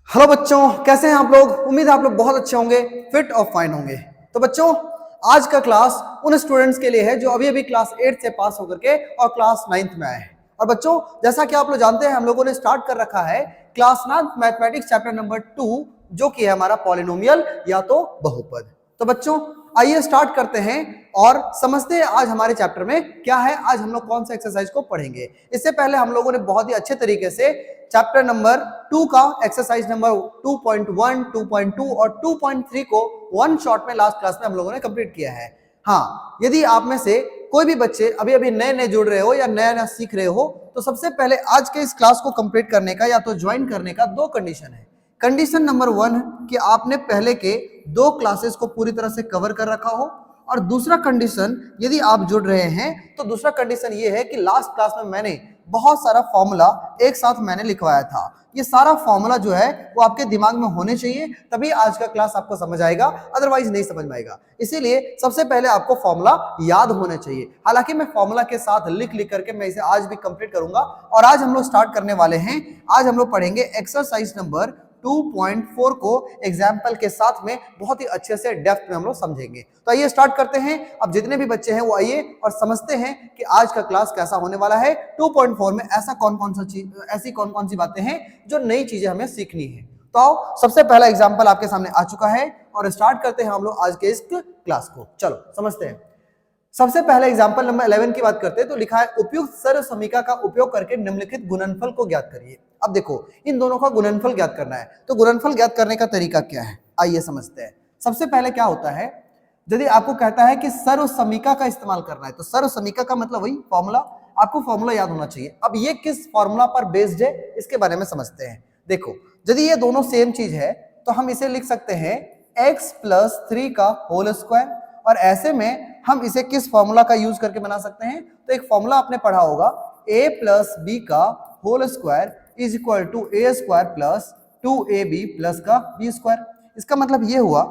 Hello बच्चों, कैसे हैं आप लोग। उम्मीद है आप लोग बहुत अच्छे होंगे, फिट और फाइन होंगे। तो बच्चों, आज का क्लास उन स्टूडेंट्स के लिए है जो अभी अभी क्लास 8 से पास होकर के और क्लास 9th में आए हैं। और बच्चों, जैसा कि आप लोग जानते हैं, हम लोगों ने स्टार्ट कर रखा है class 9th mathematics chapter number 2, जो कि है हमारा पॉलिनोमियल या तो बहुपद। तो बच्चों, आइए स्टार्ट करते हैं और समझते हैं आज हमारे चैप्टर में क्या है। आज हम लोग कौन सा एक्सरसाइज को पढ़ेंगे। इससे पहले हम लोगों ने बहुत ही अच्छे तरीके से चैप्टर नंबर 2 का एक्सरसाइज नंबर 2.1, 2.2 और 2.3 को वन शॉट में लास्ट क्लास में हम लोगों ने कंप्लीट किया है। हाँ, यदि आप में से कोई भी बच्चे अभी अभी नए नए जुड़ रहे हो या नया नया सीख रहे हो, तो सबसे पहले आज के इस क्लास को कंप्लीट करने का या तो ज्वाइन करने का दो कंडीशन है। कंडीशन नंबर 1 कि आपने पहले के 2 क्लासेस को पूरी तरह से कवर कर रखा हो, और दूसरा कंडीशन, यदि आप जुड़ रहे हैं तो दूसरा कंडीशन ये है कि लास्ट क्लास में मैंने बहुत सारा फॉर्मूला एक साथ मैंने लिखवाया था। ये सारा फॉर्मूला जो है वो आपके दिमाग में होने चाहिए, तभी आज का क्लास आपको समझ आएगा, अदरवाइज नहीं समझ में आएगा। इसीलिए सबसे पहले आपको फॉर्मूला याद होने चाहिए। हालांकि मैं फॉर्मूला के साथ लिख लिख करके मैं इसे आज भी कंप्लीट करूंगा। और आज हम लोग स्टार्ट करने वाले हैं, आज हम लोग पढ़ेंगे एक्सरसाइज नंबर 2.4 को एग्जाम्पल के साथ में बहुत ही अच्छे से डेप्थ में हम लोग समझेंगे। तो आइए स्टार्ट करते हैं। अब जितने भी बच्चे हैं वो आइए और समझते हैं कि आज का क्लास कैसा होने वाला है। 2.4 में ऐसा कौन कौन सा चीज, ऐसी कौन कौन सी बातें हैं जो नई चीजें हमें सीखनी है। तो आओ, सबसे पहला एग्जाम्पल आपके सामने आ चुका है और स्टार्ट करते हैं हम लोग आज के इस क्लास को। चलो समझते हैं। सबसे पहले एग्जांपल नंबर 11 की बात करते हैं तो लिखा है उपयुक्त सर्व समीकरण का उपयोग करके निम्नलिखित गुणनफल को ज्ञात करिए। अब देखो, इन दोनों का गुणनफल ज्ञात करना है, तो गुणनफल ज्ञात करने का तरीका क्या है, आइए समझते हैं। सबसे पहले क्या होता है, यदि आपको कहता है कि सर्व समीकरण का इस्तेमाल करना है, तो सर्व समीकरण का मतलब वही फॉर्मूला, आपको फॉर्मूला याद होना चाहिए। अब ये किस फॉर्मूला पर बेस्ड है, इसके बारे में समझते हैं। देखो, यदि ये दोनों सेम चीज है तो हम इसे लिख सकते हैं x + 3 का होल स्क्वायर। और ऐसे में हम इसे किस फॉर्मूला का यूज करके बना सकते हैं, तो एक फॉर्मूला आपने पढ़ा होगा, a + b का whole square is equal to a square plus 2ab plus का b स्क्वायर। इसका मतलब ये हुआ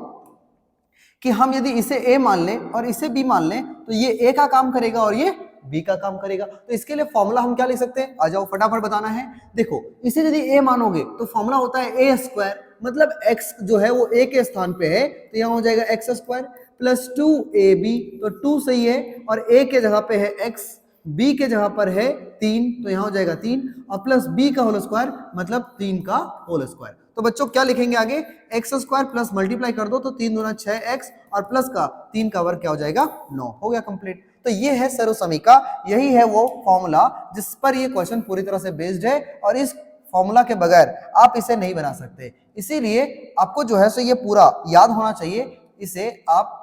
कि हम यदि इसे a मान लें और इसे b मान लें तो ये a का काम करेगा और ये b का काम करेगा। तो इसके लिए फॉर्मूला हम क्या लिख सकते हैं, आ जाओ फटाफट बताना है। देखो, इसे यदि a मानोगे तो फॉर्मूला होता है a स्क्वायर, मतलब x जो है वो a के स्थान पे है, तो यहाँ हो जाएगा x स्क्वायर प्लस 2ab, तो 2 सही है, और a के जगह पे है x, b के जगह पर है 3, तो यहाँ हो जाएगा 3, और प्लस b का होल स्क्वायर मतलब 3 का होल स्क्वायर। तो बच्चों क्या लिखेंगे आगे, एक्स स्क्वायर प्लस मल्टीप्लाई कर दो तो 3 दूना 6x और प्लस का 3 का वर्ग क्या हो जाएगा 9, हो गया कंप्लीट। तो ये है सर्व समीकरण, यही है वो फॉर्मूला जिस पर ये क्वेश्चन पूरी तरह से बेस्ड है, और इस फॉर्मूला के बगैर आप इसे नहीं बना सकते। इसीलिए आपको जो है सो ये पूरा याद होना चाहिए, इसे आप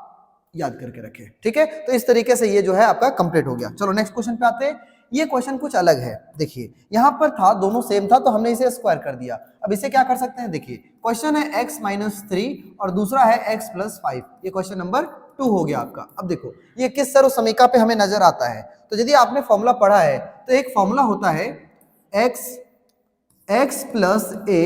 याद करके रखें, ठीक है। तो इस तरीके से ये जो है आपका कंप्लीट हो गया। चलो नेक्स्ट क्वेश्चन पे आते हैं। ये क्वेश्चन कुछ अलग है। देखिए, यहां पर था, दोनों सेम था तो हमने इसे स्क्वायर कर दिया। अब इसे क्या कर सकते हैं, देखिए क्वेश्चन है x - 3 और दूसरा है x + 5। ये क्वेश्चन नंबर 2 हो गया आपका। अब देखो, ये किस सर्व समीकरण पे हमें नजर आता है, तो यदि आपने फॉर्मूला पढ़ा है तो एक फॉर्मूला होता है x + a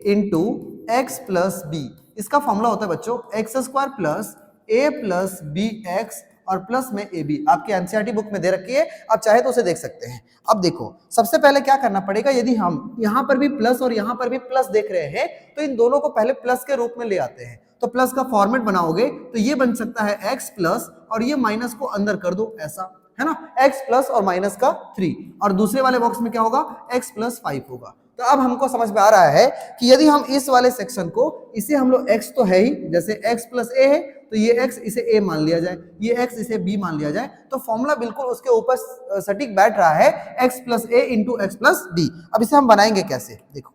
into x + b। इसका फॉर्मूला होता है बच्चों x² plus a plus b x और प्लस में ए बी। आपके एनसीईआरटी बुक में दे रखी है, आप चाहे तो उसे देख सकते हैं। अब देखो, सबसे पहले क्या करना पड़ेगा, यदि हम यहां पर भी प्लस और यहां पर भी प्लस देख रहे हैं तो इन दोनों को पहले प्लस के रूप में ले आते हैं। तो प्लस का फॉर्मेट बनाओगे तो ये बन सकता है x प्लस, और ये माइनस को अंदर कर दो, ऐसा है ना, x प्लस और माइनस का 3, और दूसरे वाले बॉक्स में क्या होगा, x + 5 होगा। तो अब हमको समझ में आ रहा है कि यदि हम इस वाले सेक्शन को, इसे हम लोग x तो है ही, जैसे x + a है तो ये x इसे a मान लिया जाए, ये x इसे b मान लिया जाए, तो फॉर्मूला बिल्कुल उसके ऊपर सटीक बैठ रहा है, x + a into x + b। अब इसे हम बनाएंगे कैसे, देखो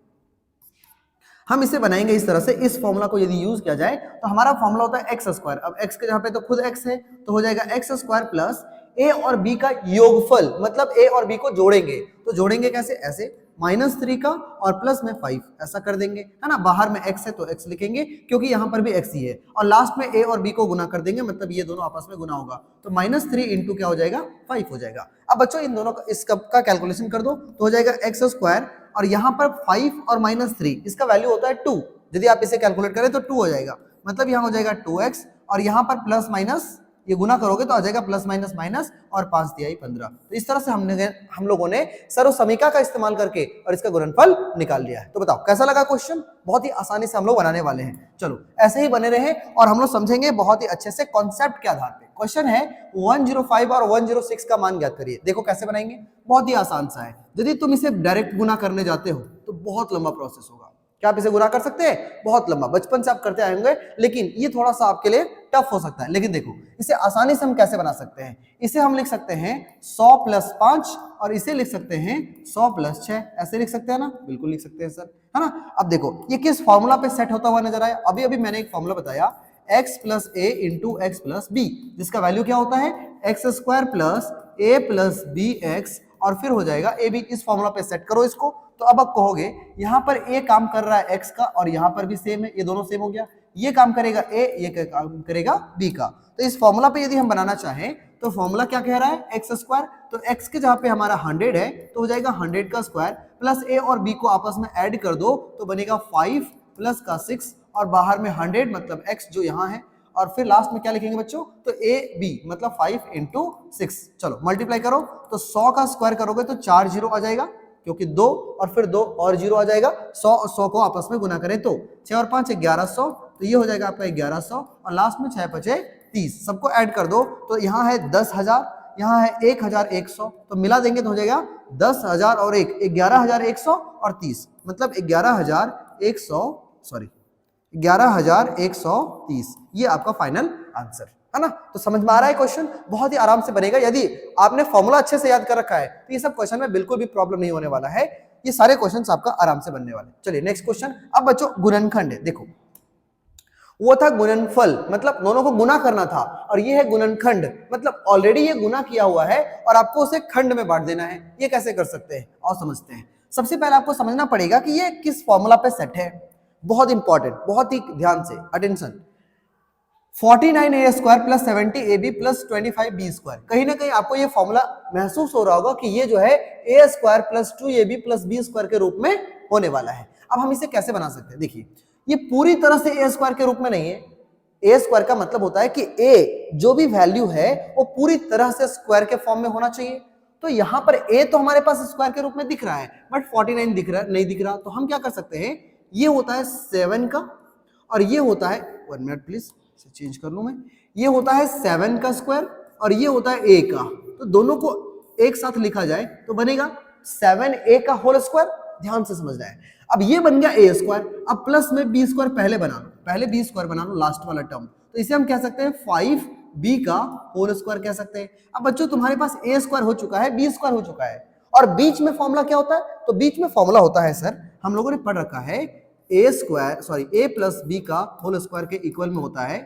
हम इसे बनाएंगे इस तरह से। इस फॉर्मूला को यदि यूज किया जाए तो हमारा फॉर्मूला होता है x स्क्वायर। अब x के जहां पे तो खुद x है, तो हो जाएगा x स्क्वायर प्लस a और b का योगफल, मतलब a और b को जोड़ेंगे। तो जोड़ेंगे कैसे, ऐसे -3 का और प्लस में 5, ऐसा कर देंगे, है ना। बाहर में x है तो x लिखेंगे क्योंकि यहाँ पर भी x ही है, और लास्ट में a और b को गुना कर देंगे, मतलब ये दोनों आपस में गुना होगा, तो -3 इंटू क्या हो जाएगा 5 हो जाएगा। अब बच्चों इन दोनों का, इस कब का कैलकुलेशन कर दो तो हो जाएगा x स्क्वायर, और यहाँ पर 5 और -3 इसका वैल्यू होता है 2। यदि आप इसे कैलकुलेट करें तो 2 हो जाएगा, मतलब यहाँ हो जाएगा 2x, और यहाँ पर प्लस माइनस ये गुना करोगे तो आ जाएगा प्लस माइनस माइनस और 5 दिया ही 15। तो इस तरह से हम लोगों ने सर्वसमीका का इस्तेमाल करके और इसका गुणनफल निकाल लिया है। तो बताओ कैसा लगा क्वेश्चन? बहुत ही आसानी से हम लोग बनाने वाले हैं। चलो ऐसे ही बने रहे और हम लोग समझेंगे बहुत ही अच्छे से कॉन्सेप्ट के आधार पे। क्वेश्चन है 105 और 106 का मान ज्ञात करिए। देखो कैसे बनाएंगे, बहुत ही आसान सा है। यदि तुम इसे डायरेक्ट गुना करने जाते हो तो बहुत लंबा प्रोसेस होगा। क्या आप इसे गुना कर सकते हैं? बहुत लंबा, बचपन से आप करते आएंगे, लेकिन ये थोड़ा सा आपके लिए टफ हो सकता है। लेकिन देखो इसे आसानी से हम कैसे बना सकते हैं। इसे हम लिख सकते हैं 100 प्लस 5 और इसे लिख सकते हैं 100 प्लस 6। ऐसे लिख सकते हैं ना? बिल्कुल लिख सकते हैं सर, है ना। अब देखो ये किस फॉर्मूला पे सेट होता हुआ नजर आया। अभी मैंने एक फॉर्मूला बताया x plus a into x plus B, जिसका वैल्यू क्या होता है x square plus a plus b x और फिर हो जाएगा ए बी। इस फॉर्मूला पे सेट करो इसको। तो अब आप कहोगे यहाँ पर ए काम कर रहा है x का और यहाँ पर भी सेम है, ये दोनों सेम हो गया। ये काम करेगा a, ये काम करेगा b का। तो इस फॉर्मूला पे यदि हम बनाना चाहें तो फॉर्मूला क्या कह रहा है एक्स स्क्वायर। तो x के जहाँ पे हमारा 100 है तो हो जाएगा 100 का स्क्वायर प्लस a और b को आपस में ऐड कर दो तो बनेगा 5 प्लस का 6 और बाहर में 100 मतलब x जो यहाँ है और फिर लास्ट में क्या लिखेंगे बच्चों? तो ए बी मतलब 5 इंटू 6। चलो मल्टीप्लाई करो तो 100 का स्क्वायर करोगे तो 4 जीरो आ जाएगा, क्योंकि 2 और फिर 2 और जीरो आ जाएगा। 100 और 100 को आपस में गुना करें तो 6 और 5 1100, तो ये हो जाएगा आपका 1100 और लास्ट में 6 5 30। सबको ऐड कर दो तो यहाँ है 10,000, यहाँ है 1,100, तो मिला देंगे तो हो जाएगा 10,000 और 11,100 और 30 मतलब 11,130। ये आपका फाइनल आंसर है ना। तो समझ में आ रहा है क्वेश्चन? बहुत ही आराम से बनेगा। यदि आपने फॉर्मूला अच्छे से याद कर रखा है तो ये सब क्वेश्चन में बिल्कुल भी प्रॉब्लम नहीं होने वाला है। ये सारे क्वेश्चंस आपका आराम से बनने वाले। चलिए नेक्स्ट क्वेश्चन। अब बच्चों गुणनखंड है। देखो वो था गुणनफल, मतलब दोनों को गुना करना था, और ये है गुणनखंड, मतलब ऑलरेडी ये गुना किया हुआ है और आपको उसे खंड में बांट देना है। ये कैसे कर सकते हैं और समझते हैं। सबसे पहले आपको समझना पड़ेगा कि ये किस फॉर्मूला पे सेट है। बहुत इंपॉर्टेंट, बहुत ही ध्यान से attention. 49a square plus 70ab plus 25b square. कहीं ना कहीं आपको ये फॉर्मूला महसूस हो रहा होगा कि ये जो है a square plus 2ab plus b square के रूप में होने वाला है। अब हम इसे कैसे बना सकते हैं? देखिए ये पूरी तरह से a स्क्वायर के रूप में नहीं है। a स्क्वायर का मतलब होता है कि a जो भी वैल्यू है वो पूरी तरह से स्क्वायर के फॉर्म में होना चाहिए। तो यहाँ पर a तो हमारे पास स्क्वायर के रूप में दिख रहा है, बट 49 दिख रहा है, नहीं दिख रहा। तो हम क्या कर सकते हैं, ये होता है 7 का और ये होता है 1 मिनट प्लीज चेंज कर लूं मैं, ये होता है 7 का स्क्वायर और ये होता है a का। तो दोनों को एक साथ लिखा जाए तो बनेगा 7a का होल स्क्वायर। ध्यान से समझना है। अब ये बन गया a स्क्वायर। अब प्लस में b स्क्वायर पहले बना लो, पहले b स्क्वायर बना लो लास्ट वाला टर्म। तो इसे हम कह सकते हैं 5b का होल स्क्वायर कह सकते हैं। अब बच्चों तुम्हारे पास a स्क्वायर हो चुका है, b स्क्वायर हो चुका है, और बीच में फॉर्मूला क्या होता है? तो बीच में फॉर्मूला होता है सर, हम लोगों ने पढ़ रखा है a प्लस b का होल स्क्वायर के इक्वल में होता है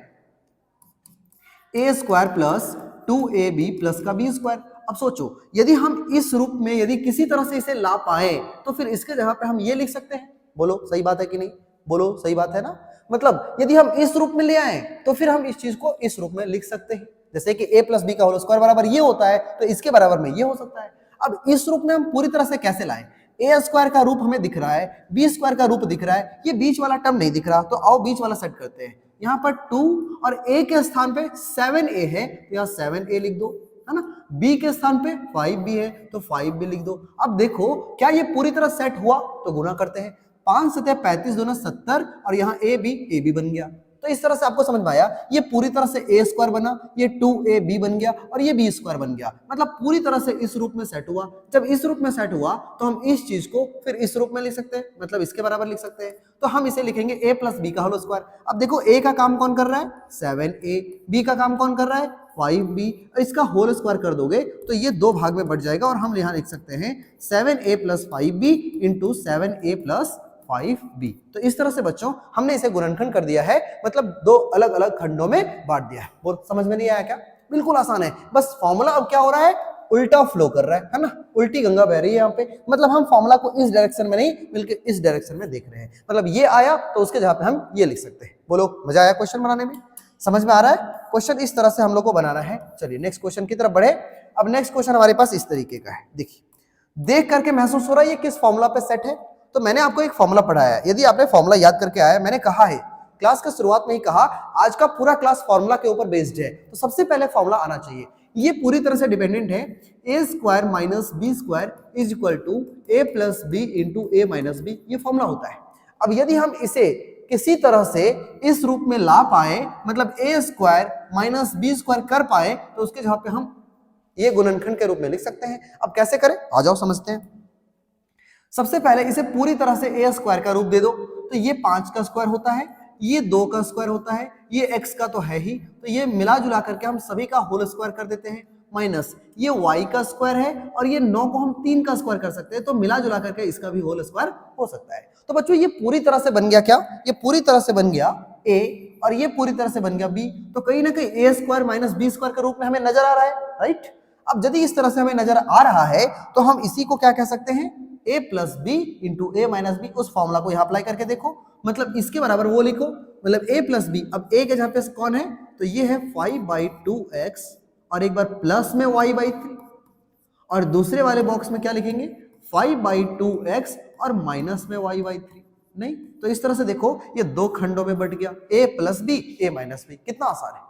a square plus 2ab plus का b स्क्वायर। अब सोचो यदि हम इस रूप में यदि किसी तरह से इसे ला पाए तो फिर इसके जगह पे हम ये लिख सकते हैं। बोलो सही बात है कि नहीं? बोलो सही बात है ना। मतलब यदि हम इस रूप में ले आए तो फिर हम इस चीज को इस रूप में लिख सकते हैं। जैसे कि a प्लस बी का होल स्क्वायर बराबर ये होता है तो इसके बराबर में ये हो सकता है। अब इस रूप में हम पूरी तरह से कैसे लाएं? a स्क्वायर का रूप हमें दिख रहा है, b स्क्वायर का रूप दिख रहा है, ये बीच वाला टर्म नहीं दिख रहा। तो आओ बीच वाला सेट करते हैं। यहाँ पर 2 और a के स्थान पे 7a है तो यहाँ 7a लिख दो, है ना। b के स्थान पे 5b है तो 5b लिख दो। अब देखो क्या ये पूरी तरह सेट हुआ? तो गुना करते हैं। 5 7 35 दोनों 70 और यहाँ a b बन गया। तो इस तरह से आपको समझ में आया, ये पूरी तरह से a स्क्वायर बना, ये 2ab बन गया और ये b स्क्वायर बन गया। मतलब पूरी तरह से इस रूप में सेट हुआ। जब इस रूप में सेट हुआ तो हम इस चीज को फिर इस रूप में लिख सकते हैं, मतलब इसके बराबर लिख सकते हैं। तो हम इसे लिखेंगे a प्लस बी का होल स्क्वायर। अब देखो a का काम कौन कर रहा है? 7a, b का काम कौन कर रहा है? 5b। इसका होल स्क्वायर कर दोगे तो ये दो भाग में बढ़ जाएगा और हम यहाँ लिख सकते हैं 7a plus 5b into 7a plus 5b। तो इस तरह से बच्चों हमने इसे गुणनखंड कर दिया है, मतलब दो अलग अलग खंडों में बांट दिया है। बोल समझ में नहीं आया क्या? बिल्कुल आसान है। बस फॉर्मूला अब क्या हो रहा है? उल्टा फ्लो कर रहा है ना। उल्टी गंगा बह रही है यहाँ पे। मतलब हम फॉर्मूला को इस डायरेक्शन में नहीं बल्कि इस डायरेक्शन में देख रहे हैं। मतलब ये आया तो उसके जगह पे हम ये लिख सकते हैं। बोलो मजा आया क्वेश्चन बनाने में? समझ में आ रहा है? क्वेश्चन इस तरह से हम लोग को बनाना है। चलिए नेक्स्ट क्वेश्चन की तरफ बढ़े। अब नेक्स्ट क्वेश्चन हमारे पास इस तरीके का है। देखिए देख करके महसूस हो रहा है ये किस फॉर्मूला पे सेट है। तो मैंने आपको एक फॉर्मूला पढ़ाया है। यदि आपने फॉर्मूला याद करके आया, मैंने कहा है क्लास के शुरुआत में ही कहा आज का पूरा क्लास फॉर्मूला के ऊपर बेस्ड है, तो सबसे पहले फॉर्मूला आना चाहिए। ये पूरी तरह से डिपेंडेंट है, a square minus b square is equal to a plus b into a minus b, ये फॉर्मूला होता है। अब यदि हम इसे किसी तरह से इस रूप में ला पाए, मतलब ए स्क्वायर माइनस बी स्क्वायर कर पाए, तो उसके जगह पे हम ये गुणनखंड के रूप में लिख सकते हैं। अब कैसे करें, आ जाओ समझते हैं। सबसे पहले इसे पूरी तरह से ए स्क्वायर का रूप दे दो, तो ये 5 का स्क्वायर होता है, ये 2 का स्क्वायर होता है, ये x का तो है ही, तो ये मिला जुला करके हम सभी का होल स्क्वायर कर देते हैं, माइनस ये y का स्क्वायर है और ये 9 को हम 3 का स्क्वायर कर सकते हैं, तो मिला जुला करके इसका भी होल स्क्वायर हो सकता है। तो बच्चों ये पूरी तरह से बन गया क्या, ये पूरी तरह से बन गया a और ये पूरी तरह से बन गया b, तो कहीं ना कहीं a square minus b square के रूप में हमें नजर आ रहा है, राइट। अब यदि इस तरह से हमें नजर आ रहा है तो हम इसी को क्या कह सकते हैं, a plus b into a minus b. उस फॉर्मूला को यहाँ अप्लाई करके देखो, मतलब इसके बराबर वो लिखो, मतलब a प्लस बी। अब a के जहाँ पे कौन है, तो ये है 5/2x और एक बार प्लस में y/3 और दूसरे वाले बॉक्स में क्या लिखेंगे 5/2x और माइनस में y/3। नहीं तो इस तरह से देखो ये दो खंडों में बट गया, a plus b a minus b, कितना आसान है।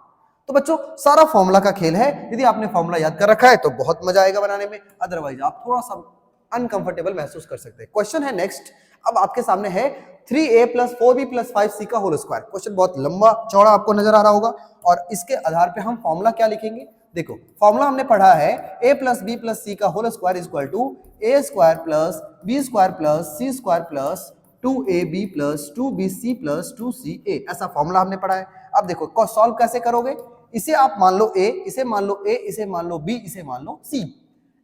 तो बच्चों सारा फॉर्मूला का खेल है, यदि आपने फॉर्मूला याद कर रखा है तो बहुत मजा आएगा बनाने में, अदरवाइज आप थोड़ा सा अनकंफर्टेबल महसूस कर सकते हैं। क्वेश्चन है नेक्स्ट, अब आपके सामने है 3a plus 4b plus 5c का होल स्क्वायर। क्वेश्चन बहुत लंबा चौड़ा आपको नजर आ रहा होगा और इसके आधार पे हम फॉर्मूला क्या लिखेंगे, देखो फॉर्मूला हमने पढ़ा है a plus b plus c का whole square is equal to a square plus b square plus c square plus 2ab plus 2bc plus 2ca, ऐसा फॉर्मूला हमने पढ़ा है। अब देखो सॉल्व कैसे करोगे, इसे आप मान लो a, इसे मान लो a, इसे मान लो b, इसे मान लो c।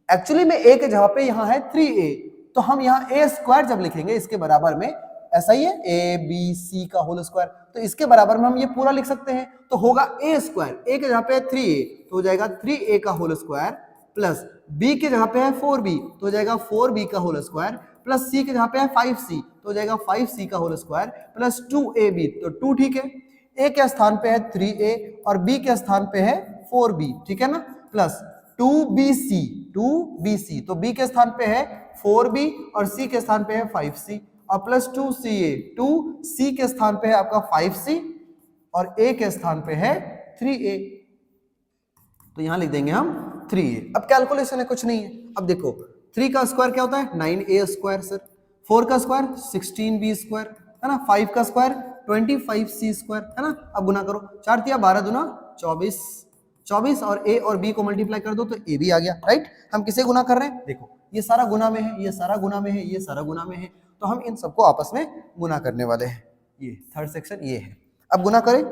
एक्चुअली में a के जगह पे यहाँ है 3a, तो हम यहाँ a स्क्वायर जब लिखेंगे इसके बराबर में, ऐसा ही है a b c का होल स्क्वायर, तो इसके बराबर में हम ये पूरा लिख सकते हैं, तो होगा a स्क्वायर, a के जगह पे है 3a तो हो जाएगा 3a का होल स्क्वायर प्लस b के जगह पे है 4b तो हो जाएगा 4b का होल स्क्वायर प्लस c के जगह पे है 5c तो हो जाएगा 5c का होल स्क्वायर प्लस 2ab, तो 2 ठीक है, a के स्थान पे है 3a और b के स्थान पे है 4b, ठीक है ना, प्लस 2bc, तो b के स्थान पे है 4b और c के स्थान पे है 5c और प्लस 2ca, 2c के स्थान पे है आपका 5c और a के स्थान पे है 3a, तो यहां लिख देंगे हम 3a। अब कैलकुलेशन है, कुछ नहीं है। अब देखो 3 का स्क्वायर क्या होता है 9a स्क्वायर सर, 4 का स्क्वायर 16b स्क्वायर है ना, 5 का स्क्वायर 25c स्क्वायर है ना। अब गुना करो, 4 तिया 12 दूना 24 और a और b को मल्टीप्लाई कर दो तो a भी आ गया, राइट। हम किसे गुना कर रहे हैं, देखो ये सारा गुना में है, ये सारा गुना में है, ये सारा गुना में है, तो हम इन सबको आपस में गुना करने वाले हैं। ये थर्ड सेक्शन ये है। अब गुना करें,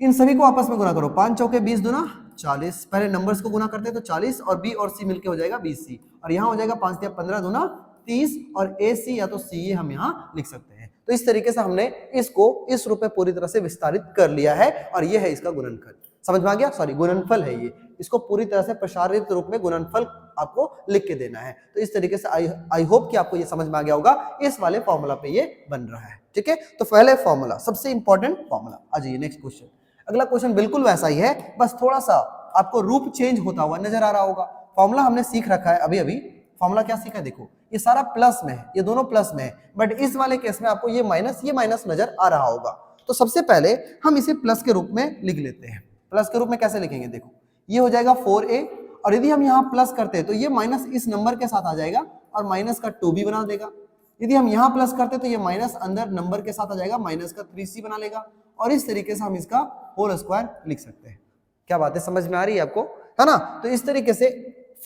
इन सभी को आपस में गुना करो, 5 चौके 20 दूना 40, पहले नंबर्स को गुना करते हैं तो 40 और b और c मिलके हो जाएगा 20c और यहाँ हो जाएगा 5 तिया 15 दूना 30 और ac या तो ca हम यहाँ लिख सकते हैं। तो इस तरीके से हमने इसको इस रूप में पूरी तरह से विस्तारित कर लिया है और ये है इसका गुणनफल, समझ में आ गया, सॉरी गुणनफल है ये, इसको पूरी तरह से प्रसारित रूप में गुणनफल आपको लिख के देना है। तो इस तरीके से आई होप कि आपको ये समझ में आ गया होगा, इस वाले फॉर्मूला पे ये बन रहा है, ठीक है। तो पहले फॉर्मूला सबसे इंपॉर्टेंट फॉर्मूला। आ जाइए नेक्स्ट क्वेश्चन। अगला क्वेश्चन बिल्कुल वैसा ही है, बस थोड़ा सा आपको रूप चेंज होता हुआ नजर आ रहा होगा। फॉर्मूला हमने सीख रखा है अभी अभी, फॉर्मूला क्या सीखा है, देखो ये सारा प्लस में है, ये दोनों प्लस में है, बट इस वाले केस में आपको ये माइनस नजर आ रहा होगा। तो सबसे पहले हम इसे प्लस के रूप में लिख लेते हैं। प्लस के रूप में कैसे लिखेंगे, देखो ये हो जाएगा 4a और यदि हम यहाँ प्लस करते हैं तो ये माइनस इस नंबर के साथ आ जाएगा और माइनस का 2b बना देगा। यदि हम यहाँ प्लस करते तो ये माइनस अंदर नंबर के साथ आ जाएगा, माइनस का 3c बना लेगा और इस तरीके से हम इसका होल स्क्वायर लिख सकते हैं। क्या बात है, समझ में आ रही है आपको, है ना। तो इस तरीके से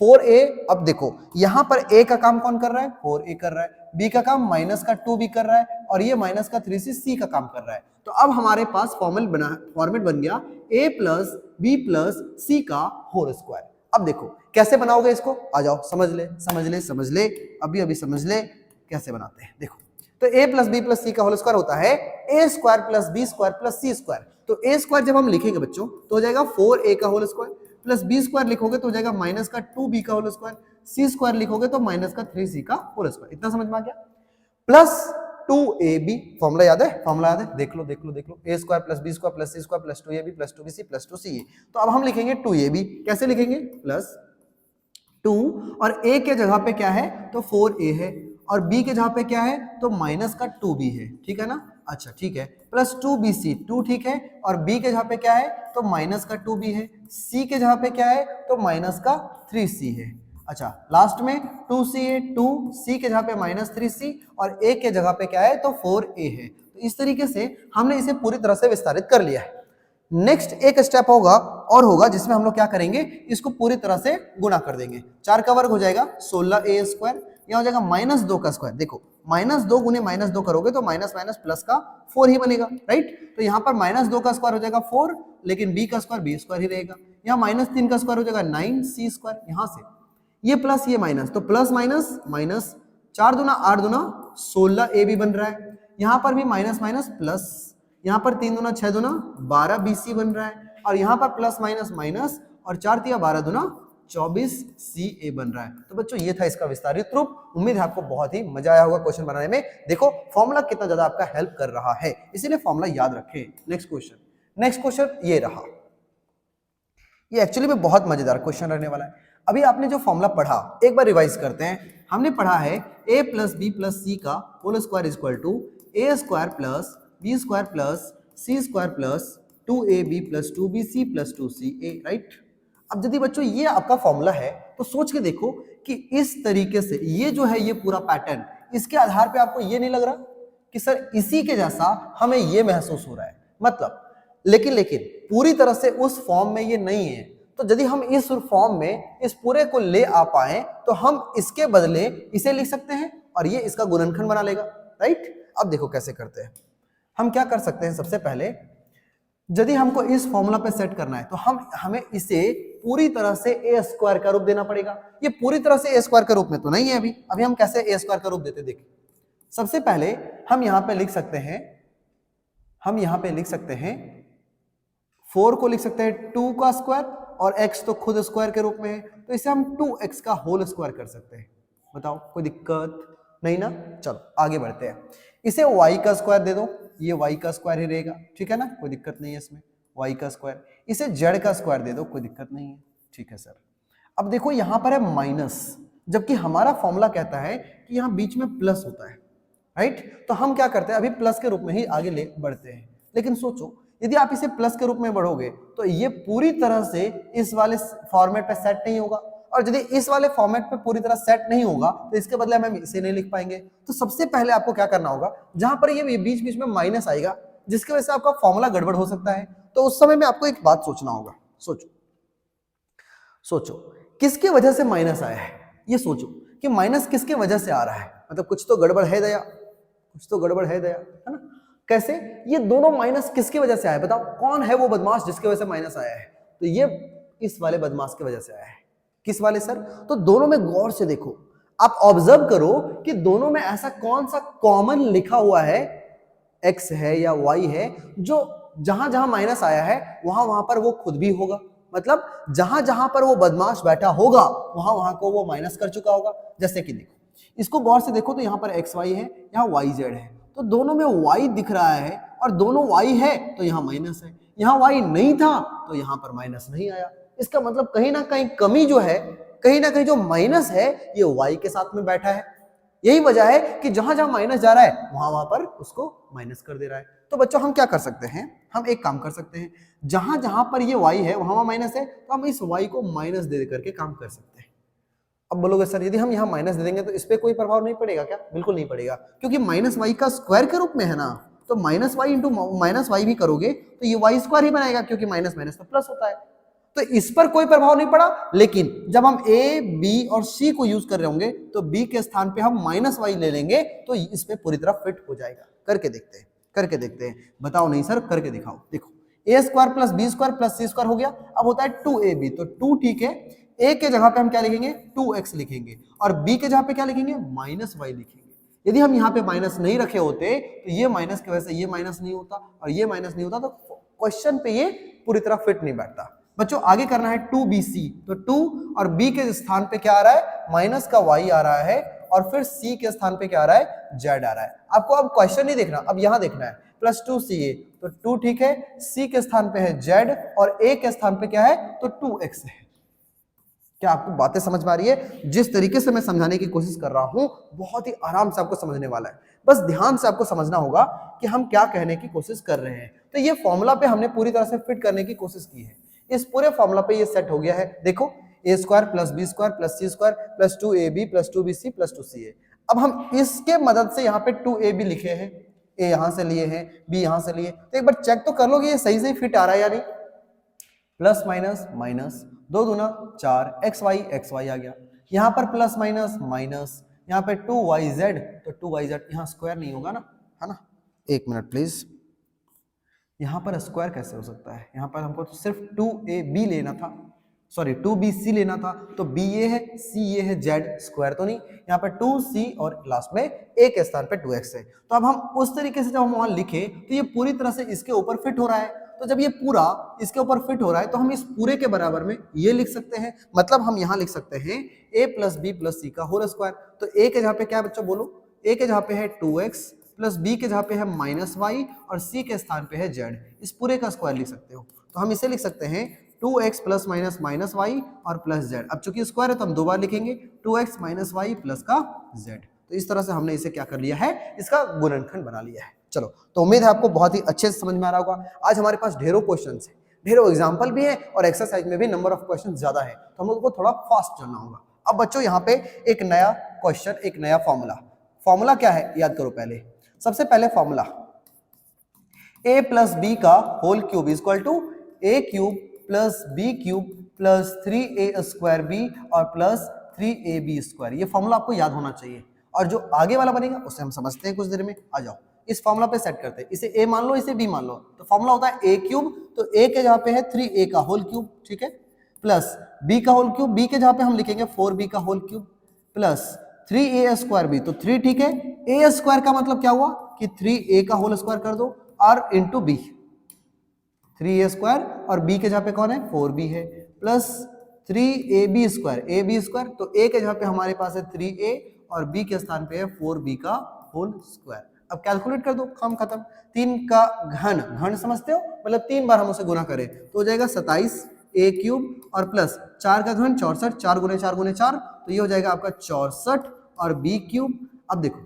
4a, अब देखो यहाँ पर a का काम कौन कर रहा है, 4a कर रहा है, b का काम माइनस का 2b कर रहा है और ये माइनस का 3c c का काम कर रहा है। तो अब हमारे पास फॉर्मेट बन गया a plus b plus c का होल स्क्वायर। अब देखो कैसे बनाओगे इसको, आ जाओ समझ ले, अभी समझ ले कैसे बनाते हैं। देखो तो a plus b plus c का होल स्क्वायर होता है a square plus b square plus c square. तो a स्क्वायर जब हम लिखेंगे बच्चों तो हो जाएगा 4a का whole square plus b square लिखोगे तो हो जाएगा माइनस का 2b का होल स्क्वायर, c स्क्वायर लिखोगे तो माइनस का 3c का होल स्क्वायर। इतना समझ में आ गया, प्लस 2ab। फॉर्मूला याद है, देख लो a square plus b square plus c square plus 2ab plus 2bc plus 2ca। तो अब हम लिखेंगे 2ab, कैसे लिखेंगे, प्लस 2 और a के जगह पे क्या है तो 4a है और b के जगह पे क्या है तो माइनस का 2b है, ठीक है ना। अच्छा ठीक है, प्लस 2bc, 2 ठीक है, और b के जगह पे क्या है तो माइनस का 2b है, c के जगह पे क्या है तो माइनस का 3c है। अच्छा लास्ट में 2c है, 2c के जगह पे माइनस 3c और a के जगह पे क्या है तो 4a है। तो इस तरीके से हमने इसे पूरी तरह से विस्तारित कर लिया है। नेक्स्ट एक स्टेप होगा जिसमें हम लोग क्या करेंगे, इसको पूरी तरह से गुणा कर देंगे। 4 का वर्ग हो जाएगा 16a स्क्वायर, यह हो जाएगा -2 का स्क्वायर। देखो -2 गुने -2 करोगे तो माइनस माइनस प्लस का 4 ही बनेगा, राइट। तो यहाँ पर -2 का स्क्वायर हो जाएगा 4, लेकिन b का स्क्वायर b स्क्वायर ही रहेगा। यहाँ -3 का स्क्वायर हो जाएगा 9c स्क्वायर, यहाँ से ये प्लस ये माइनस, तो प्लस माइनस माइनस, 4 दूना 8 दूना 16a भी बन रहा है। यहाँ पर भी माइनस माइनस प्लस, यहाँ पर 3 दूना 6 दूना 12bc बन रहा है, और यहाँ पर प्लस माइनस माइनस और 4 तिया 12 दूना 24ca बन रहा है। तो बच्चों ये था इसका विस्तारित रूप। उम्मीद है आपको बहुत ही मजा आया होगा क्वेश्चन बनाने में। देखो फॉर्मूला कितना ज्यादा आपका हेल्प कर रहा है, इसीलिए फॉर्मूला याद रखें। नेक्स्ट क्वेश्चन ये रहा, ये एक्चुअली में बहुत मजेदार क्वेश्चन रहने वाला है। अभी आपने जो फॉर्मूला पढ़ा एक बार रिवाइज करते हैं। हमने पढ़ा है a plus b plus c का whole square equal to a square plus b square plus c square plus 2ab plus 2bc plus 2ca, right. अब यदि बच्चों ये आपका फॉर्मूला है तो सोच के देखो कि इस तरीके से ये जो है ये पूरा पैटर्न, इसके आधार पे आपको ये नहीं लग रहा कि सर इसी के जैसा हमें ये महसूस हो रहा है, मतलब लेकिन पूरी तरह से उस फॉर्म में ये नहीं है। तो यदि हम इस फॉर्म में इस पूरे को ले आ पाए तो हम इसके बदले इसे लिख सकते हैं और ये इसका गुणनखंड बना लेगा, राइट। अब देखो कैसे करते हैं। हम क्या कर सकते हैं, सबसे पहले यदि हमको इस फॉर्मूला पे सेट करना है तो हमें इसे पूरी तरह से ए स्क्वायर का रूप देना पड़ेगा। ये पूरी तरह से ए स्क्वायर के रूप में तो नहीं है अभी हम कैसे ए स्क्वायर का रूप देते देखिए। सबसे पहले हम यहाँ पे लिख सकते हैं 4 को लिख सकते हैं 2 का स्क्वायर और x तो खुद स्क्वायर के रूप में है, तो इसे हम 2x का होल स्क्वायर कर सकते हैं। बताओ कोई दिक्कत नहीं ना। चलो आगे बढ़ते हैं। इसे y का स्क्वायर दे दो, ये y का स्क्वायर ही रहेगा, ठीक है ना, कोई दिक्कत नहीं है इसमें। y का स्क्वायर, इसे z का स्क्वायर दे दो, कोई दिक्कत नहीं है, ठीक है सर। अब देखो यहाँ पर है माइनस, जबकि हमारा फॉर्मूला कहता है कि यहाँ बीच में प्लस होता है, राइट। तो हम क्या करते हैं, अभी प्लस के रूप में ही आगे ले बढ़ते हैं। लेकिन सोचो यदि आप इसे प्लस के रूप में बढ़ोगे तो ये पूरी तरह से इस वाले फॉर्मेट पे सेट नहीं होगा, और यदि इस वाले फॉर्मेट पे पूरी तरह सेट नहीं होगा तो इसके बदले हम इसे नहीं लिख पाएंगे। तो सबसे पहले आपको क्या करना होगा, जहां पर ये बीच बीच में माइनस आएगा जिसकी वजह से आपका फॉर्मूला गड़बड़ हो सकता है, तो उस समय में आपको एक बात सोचना होगा। सोचो किसकी वजह से माइनस आया है, ये सोचो कि माइनस किसके वजह से आ रहा है, मतलब कुछ तो गड़बड़ है दया, है ना। कैसे, ये दोनों माइनस किसकी वजह से आया, बताओ कौन है वो बदमाश जिसकी वजह से माइनस आया है। तो ये इस वाले बदमाश की वजह से आया है। किस वाले सर, तो दोनों में गौर से देखो, आप ऑब्जर्व करो कि दोनों में ऐसा कौन सा कॉमन लिखा हुआ है, x है या y है, जो जहां जहां माइनस आया है वहां पर वो खुद भी होगा, मतलब जहां जहां पर वो बदमाश बैठा होगा वहां को वो माइनस कर चुका होगा। जैसे कि देखो, इसको गौर से देखो तो यहाँ पर xy है, यहाँ yz है, तो दोनों में y दिख रहा है और दोनों y है तो यहाँ माइनस है, यहाँ y नहीं था तो यहाँ पर माइनस नहीं आया। इसका मतलब कहीं ना कहीं कमी जो है, कहीं ना कहीं जो माइनस है ये y के साथ में बैठा है। यही वजह है कि जहां जहां माइनस जा रहा है वहां पर उसको माइनस कर दे रहा है। तो बच्चों हम क्या कर सकते हैं, हम एक काम कर सकते हैं, जहां जहां पर ये y है वहां माइनस है तो हम इस y को माइनस दे करके काम कर सकते हैं। अब बोलोगे सर यदि हम यहाँ माइनस दे देंगे तो इस पे कोई प्रभाव नहीं पड़ेगा क्या, बिल्कुल नहीं पड़ेगा, क्योंकि माइनस वाई का स्क्वायर के रूप में है ना, तो minus y into minus y भी करोगे तो ये वाई स्क्वायर ही बनाएगा, क्योंकि माइनस माइनस तो प्लस होता है, तो इस पर कोई प्रभाव नहीं पड़ा। लेकिन जब हम ए बी और सी को यूज कर रहे होंगे तो बी के स्थान पे हम माइनस वाई ले लेंगे तो इस पे पूरी तरह फिट हो जाएगा। करके देखते हैं, बताओ नहीं सर करके दिखाओ। देखो a square plus b square plus c square हो गया, अब होता है 2ab, तो 2 ठीक है, ए के जगह पे हम क्या लिखेंगे 2x लिखेंगे और बी के जगह पे क्या लिखेंगे माइनस वाई लिखेंगे। यदि हम यहाँ पे माइनस नहीं रखे होते तो ये माइनस की वजह से ये माइनस नहीं होता और ये माइनस नहीं होता, तो क्वेश्चन पे ये पूरी तरह फिट नहीं बैठता। बच्चों आगे करना है 2bc, तो 2 और b के स्थान पे क्या आ रहा है माइनस का y आ रहा है और फिर c के स्थान पे क्या आ रहा है z आ रहा है। आपको अब क्वेश्चन नहीं देखना, अब यहाँ देखना है प्लस 2ca, तो 2 ठीक है, c के स्थान पे है z और a के स्थान पे क्या है तो 2x है। क्या आपको बातें समझ में आ रही है? जिस तरीके से मैं समझाने की कोशिश कर रहा हूं बहुत ही आराम से आपको समझने वाला है, बस ध्यान से आपको समझना होगा कि हम क्या कहने की कोशिश कर रहे हैं। तो ये फॉर्मूला पे हमने पूरी तरह से फिट करने की कोशिश की है। इस पूरे फॉर्मूला पे ये सेट हो गया है। देखो a square plus b square plus c square plus 2ab plus 2bc plus 2ca। अब हम इसके मदद से यहाँ पे 2ab लिखे हैं, ए यहां से लिए हैं, बी यहां से लिए, तो एक बार चेक तो कर लो कि ये सही सही फिट आ रहा है या नहीं। प्लस माइनस माइनस, 2 दूना 4, एक्स वाई आ गया, यहाँ पर प्लस माइनस माइनस, यहाँ पे 2yz, तो 2yz यहाँ स्क्वायर नहीं होगा ना, है ना। एक मिनट प्लीज, यहाँ पर स्क्वायर कैसे हो सकता है? यहाँ पर हमको तो सिर्फ 2ab लेना था, सॉरी 2bc लेना था, तो b ये है, c ये है, z स्क्वायर तो नहीं, यहाँ पर 2c और लास्ट में a के स्थान पे 2x है। तो अब हम उस तरीके से जब हम वहां लिखे तो ये पूरी तरह से इसके ऊपर फिट हो रहा है। तो जब ये पूरा इसके ऊपर फिट हो रहा है तो हम इस पूरे के बराबर में ये लिख सकते हैं, मतलब हम यहाँ लिख सकते हैं a plus b plus c का होल स्क्वायर। तो a के जहाँ पे क्या है बच्चों बोलो, a के जहाँ पे है 2x प्लस बी के जहाँ पे है माइनस वाई और सी के स्थान पे है z, इस पूरे का स्क्वायर लिख सकते हो। तो हम इसे लिख सकते हैं 2x plus minus minus y और प्लस z। अब चूंकि स्क्वायर है तो हम दो बार लिखेंगे 2x माइनस वाई प्लस का z। तो इस तरह से हमने इसे क्या कर लिया है, इसका गुणनखंड बना लिया है। चलो, तो उम्मीद है आपको बहुत ही अच्छे से समझ में आ रहा होगा। आज हमारे पास ढेरों क्वेश्चंस है, ढेरों एग्जाम्पल भी है और एक्सरसाइज में भी नंबर ऑफ क्वेश्चन ज्यादा है, तो हम लोग को थोड़ा फास्ट चलना होगा। अब बच्चों यहाँ पे एक नया क्वेश्चन, एक नया फॉर्मूला। फॉर्मूला क्या है याद करो पहले, सबसे पहले फॉर्मूला a प्लस बी का whole cube equal to a cube plus b cube plus 3a square b और प्लस 3ab स्क्वायर। ये फॉर्मूला आपको याद होना चाहिए, और जो आगे वाला बनेगा उसे हम समझते हैं कुछ देर में। आ जाओ इस फॉर्मूला पे सेट करते हैं, इसे a मान लो, इसे b मान लो। तो फॉर्मूला होता है a क्यूब, तो a के जहाँ पे है 3a का होल क्यूब, ठीक है, प्लस b का होल क्यूब, b के जहाँ पे हम लिखेंगे 4b का whole cube, plus 3a square b, तो 3 ठीक है, a स्क्वायर का मतलब क्या हुआ कि 3a का होल स्क्वायर कर दो और इंटू बी, 3a स्क्वायर और b के जहाँ पे कौन है 4b है, plus 3ab square, ab square, तो a के जहाँ पे हमारे पास है 3a और b के स्थान पे है 4b का होल स्क्वायर। अब कैलकुलेट कर दो, काम खत्म। 3 का घन, घन समझते हो, मतलब 3 बार हम उसे गुना करें तो हो जाएगा 27 a क्यूब और प्लस 4 का घन 64, 4 गुने 4 गुने 4, तो ये हो जाएगा आपका 64 और b क्यूब। अब देखो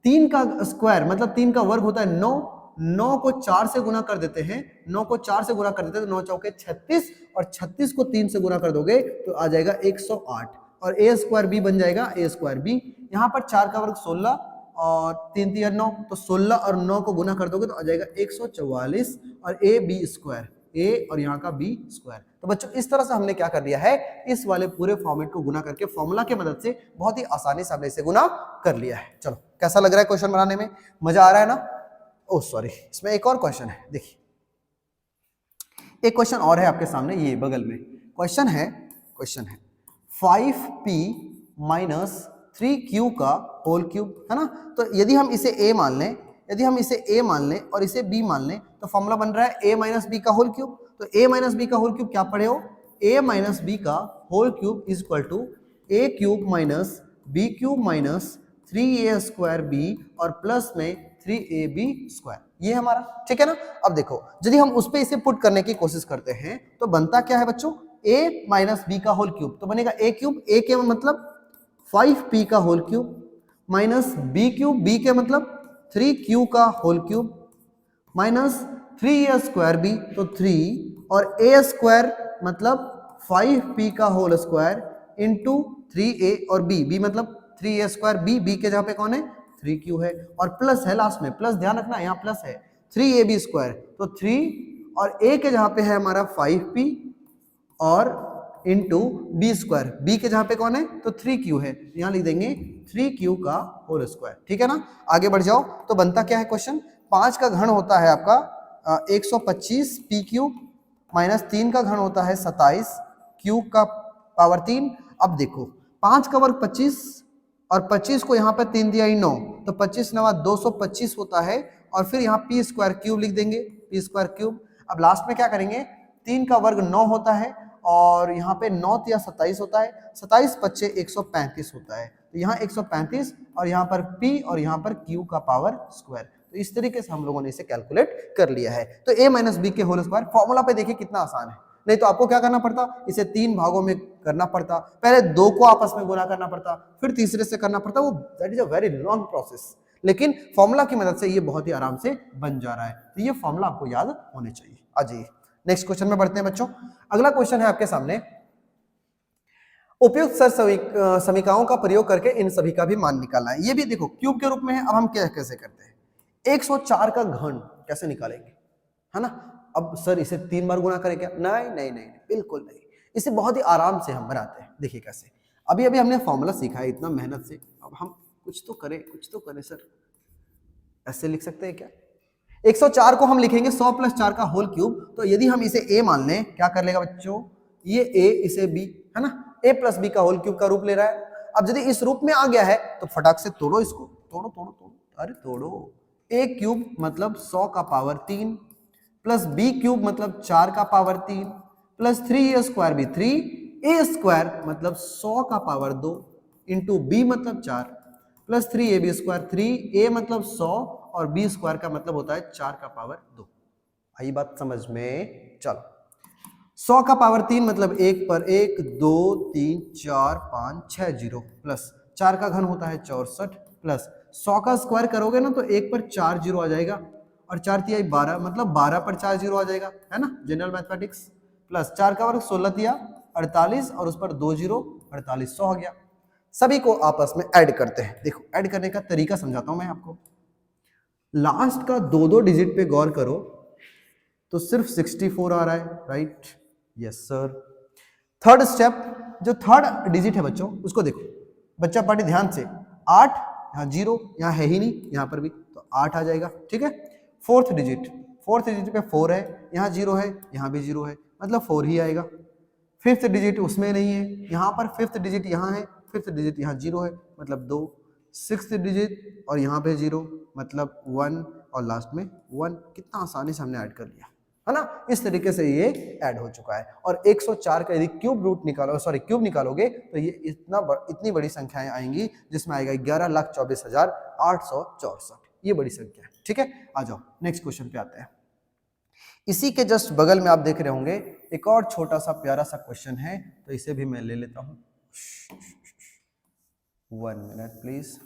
3 का स्क्वायर मतलब 3 का वर्ग होता है 9, 9 को 4 से गुना कर देते हैं, 9 को 4 से गुना कर देते हैं तो 9 चौके 36 और 36 को 3 से गुना कर दोगे तो आ जाएगा 108 और a स्क्वायर b बन जाएगा a स्क्वायर b। यहाँ पर 4 का वर्ग 16 और 3 3 9, तो 16 और 9 को गुना कर दोगे तो आ जाएगा 144 और a b स्क्वायर, a और यहाँ का b स्क्वायर। तो बच्चों इस तरह से हमने क्या कर लिया है, इस वाले पूरे फॉर्मेट को गुना करके फॉर्मूला की मदद से बहुत ही आसानी से हमने इसे गुना कर लिया है। चलो कैसा लग रहा है क्वेश्चन बनाने में, मजा आ रहा है ना? ओह सॉरी, इसमें एक और क्वेश्चन है, देखिए एक क्वेश्चन और है आपके सामने, ये बगल में क्वेश्चन है 5p माइनस 3q का होल क्यूब, है ना। तो यदि हम इसे a मान लें, यदि हम इसे a मान लें और इसे b मान लें तो फॉर्मूला बन रहा है a माइनस बी का होल क्यूब। तो a माइनस बी का होल क्यूब क्या पढ़े हो, a माइनस बी का whole cube is equal to a cube minus b cube minus 3a square b और प्लस में 3ab स्क्वायर, ये हमारा ठीक है ना। अब देखो यदि हम उस पे इसे पुट करने की कोशिश करते हैं तो बनता क्या है बच्चों, a माइनस बी का होल क्यूब, तो बनेगा a क्यूब, a के मतलब 5p का whole cube minus b cube, b के मतलब 3q का whole cube minus 3a square b, तो 3 और a स्क्वायर मतलब 5p का होल स्क्वायर इंटू 3a और b मतलब 3a स्क्वायर b के जहाँ पे कौन है 3q है और प्लस है लास्ट में, प्लस ध्यान रखना यहाँ प्लस है 3ab स्क्वायर, तो 3 और a के जहाँ पे है हमारा 5p और इंटू बी स्क्वायर, बी के जहाँ पे कौन है तो 3q है, यहाँ लिख देंगे 3q का होल स्क्वायर, ठीक है ना। आगे बढ़ जाओ, तो बनता क्या है क्वेश्चन, 5 का घन होता है आपका 125 p क्यूब माइनस 3 का घन होता है 27 क्यूब का पावर 3। अब देखो 5 का वर्ग 25 और 25 को यहाँ पे 3 दिया ही 9, तो 25 नवा 225 होता है और फिर यहाँ पी स्क्वायर क्यूब लिख देंगे, पी स्क्वायर क्यूब। अब लास्ट में क्या करेंगे, 3 का वर्ग 9 होता है और यहाँ पे 9 या 27 होता है, 27 पच्चे 135 होता है, तो यहाँ 135 और यहाँ पर p और यहाँ पर q का पावर स्क्वायर। तो इस तरीके से हम लोगों ने इसे कैलकुलेट कर लिया है। तो a माइनस बी के होल स्क्वायर, फॉर्मूला पे देखिए कितना आसान है, नहीं तो आपको क्या करना पड़ता, इसे 3 भागों में करना पड़ता, पहले 2 को आपस में गुना करना पड़ता, फिर तीसरे से करना पड़ता, वो that is a very long process. लेकिन फॉर्मूला की मदद से ये बहुत ही आराम से बन जा रहा है, तो ये फॉर्मूला आपको याद होने चाहिए। आ जाइए नेक्स्ट क्वेश्चन में बढ़ते हैं बच्चों। अगला क्वेश्चन है आपके सामने, उपयुक्त समीकरणों का प्रयोग करके इन सभी का भी मान निकालना है। ये भी देखो क्यूब के रूप में है। अब हम क्या कैसे करते हैं, 104 का घन कैसे निकालेंगे, है ना। अब सर इसे 3 बार गुणा करें क्या, नहीं नहीं नहीं, बिल्कुल नहीं, इसे बहुत ही आराम से हम बनाते हैं। देखिए कैसे, अभी अभी हमने फॉर्मूला सीखा है इतना मेहनत से, अब हम कुछ तो करें सर। ऐसे लिख सकते हैं क्या, 104 को हम लिखेंगे 100 + 4 का होल क्यूब। तो यदि हम इसे a मान लें, क्या कर लेगा बच्चों, ये a इसे b, है ना, a + b का होल क्यूब का रूप ले रहा है। अब यदि इस रूप में आ गया है तो फटाक से तोड़ो इसको, तोड़ो, अरे तोड़ो। a क्यूब मतलब 100 का पावर 3 प्लस b क्यूब मतलब 4 का पावर 3 प्लस 3a² भी 3a² मतलब 100 का पावर 2 इंटू b मतलब 4 प्लस 3ab² 3a मतलब 100 और b² का मतलब होता है 4 का पावर 2। आई बात समझ में, चलो 100 का पावर 3 मतलब 1 पर 1 2 3 4 5 6 जीरो प्लस 4 का घन होता है 64 प्लस 100 का स्क्वायर करोगे ना तो 1 पर 4 जीरो आ जाएगा और 4 तिया 12 मतलब 12 पर 4 जीरो आ जाएगा, है ना, जनरल मैथमेटिक्स। प्लस 4 का वर्ग 16 तिया 48 और उस पर 2 जीरो 48, 100 आ गया। सभी को आपस में ऐड करते हैं। देखो ऐड करने का तरीका समझाता हूं मैं आपको। लास्ट का 2 डिजिट पे गौर करो तो सिर्फ 64 आ रहा है, right, yes sir. Third step, जो थर्ड डिजिट है बच्चों उसको देखो, बच्चा पार्टी ध्यान से, 8 यहाँ 0 यहाँ है ही नहीं, यहाँ पर भी तो 8 आ जाएगा, ठीक है। फोर्थ डिजिट पे 4 है, यहाँ 0 है, यहाँ भी 0 है, मतलब 4 ही आएगा। फिफ्थ डिजिट उसमें नहीं है, यहाँ पर फिफ्थ डिजिट यहाँ है, फिफ्थ डिजिट यहाँ 0 है मतलब 2, सिक्स्थ डिजिट और यहाँ पे 0 मतलब 1 और लास्ट में 1। कितना आसानी से हमने ऐड कर लिया, है ना। इस तरीके से ये ऐड हो चुका है। और 104 का यदि क्यूब निकालोगे तो ये इतनी बड़ी संख्याएं आएंगी जिसमें आएगा 11,24,864। ये बड़ी संख्या है, ठीक है। आ जाओ नेक्स्ट क्वेश्चन पे आते हैं। इसी के जस्ट बगल में आप देख रहे होंगे एक और छोटा सा प्यारा सा क्वेश्चन है, तो इसे भी मैं ले लेता हूं। 1 मिनट प्लीज,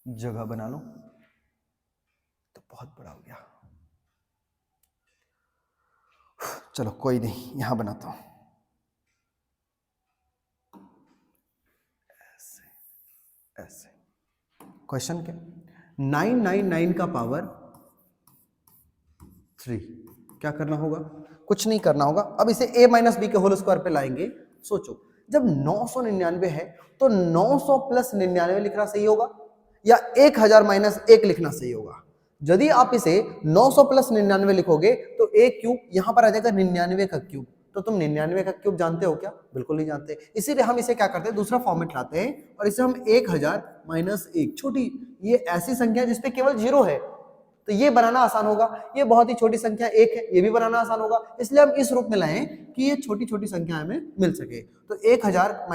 जगह बना लो, तो बहुत बड़ा हो गया, चलो कोई नहीं, यहां बनाता हूं। ऐसे क्वेश्चन के 999 का पावर 3 क्या करना होगा, कुछ नहीं करना होगा। अब इसे a - b के होल स्क्वायर पे लाएंगे। सोचो जब 999 है तो 900 + 99 लिखना सही होगा या 1000 - 1 लिखना सही होगा। यदि आप इसे 900 + 99 लिखोगे तो a क्यूब यहां पर आ जाएगा 99 का क्यूब। तो तुम 99 का क्यूब जानते हो क्या, बिल्कुल नहीं जानते। इसीलिए हम इसे क्या करते हैं, दूसरा फॉर्मेट लाते हैं और इसे हम 1000 - 1 छोटी, ये ऐसी संख्या जिसपे केवल 0 है तो ये बनाना आसान होगा। ये बहुत ही छोटी संख्या 1 है, ये भी बनाना आसान होगा। इसलिए हम इस रूप में लाएं कि ये छोटी छोटी संख्या हमें मिल सके। तो 1000 -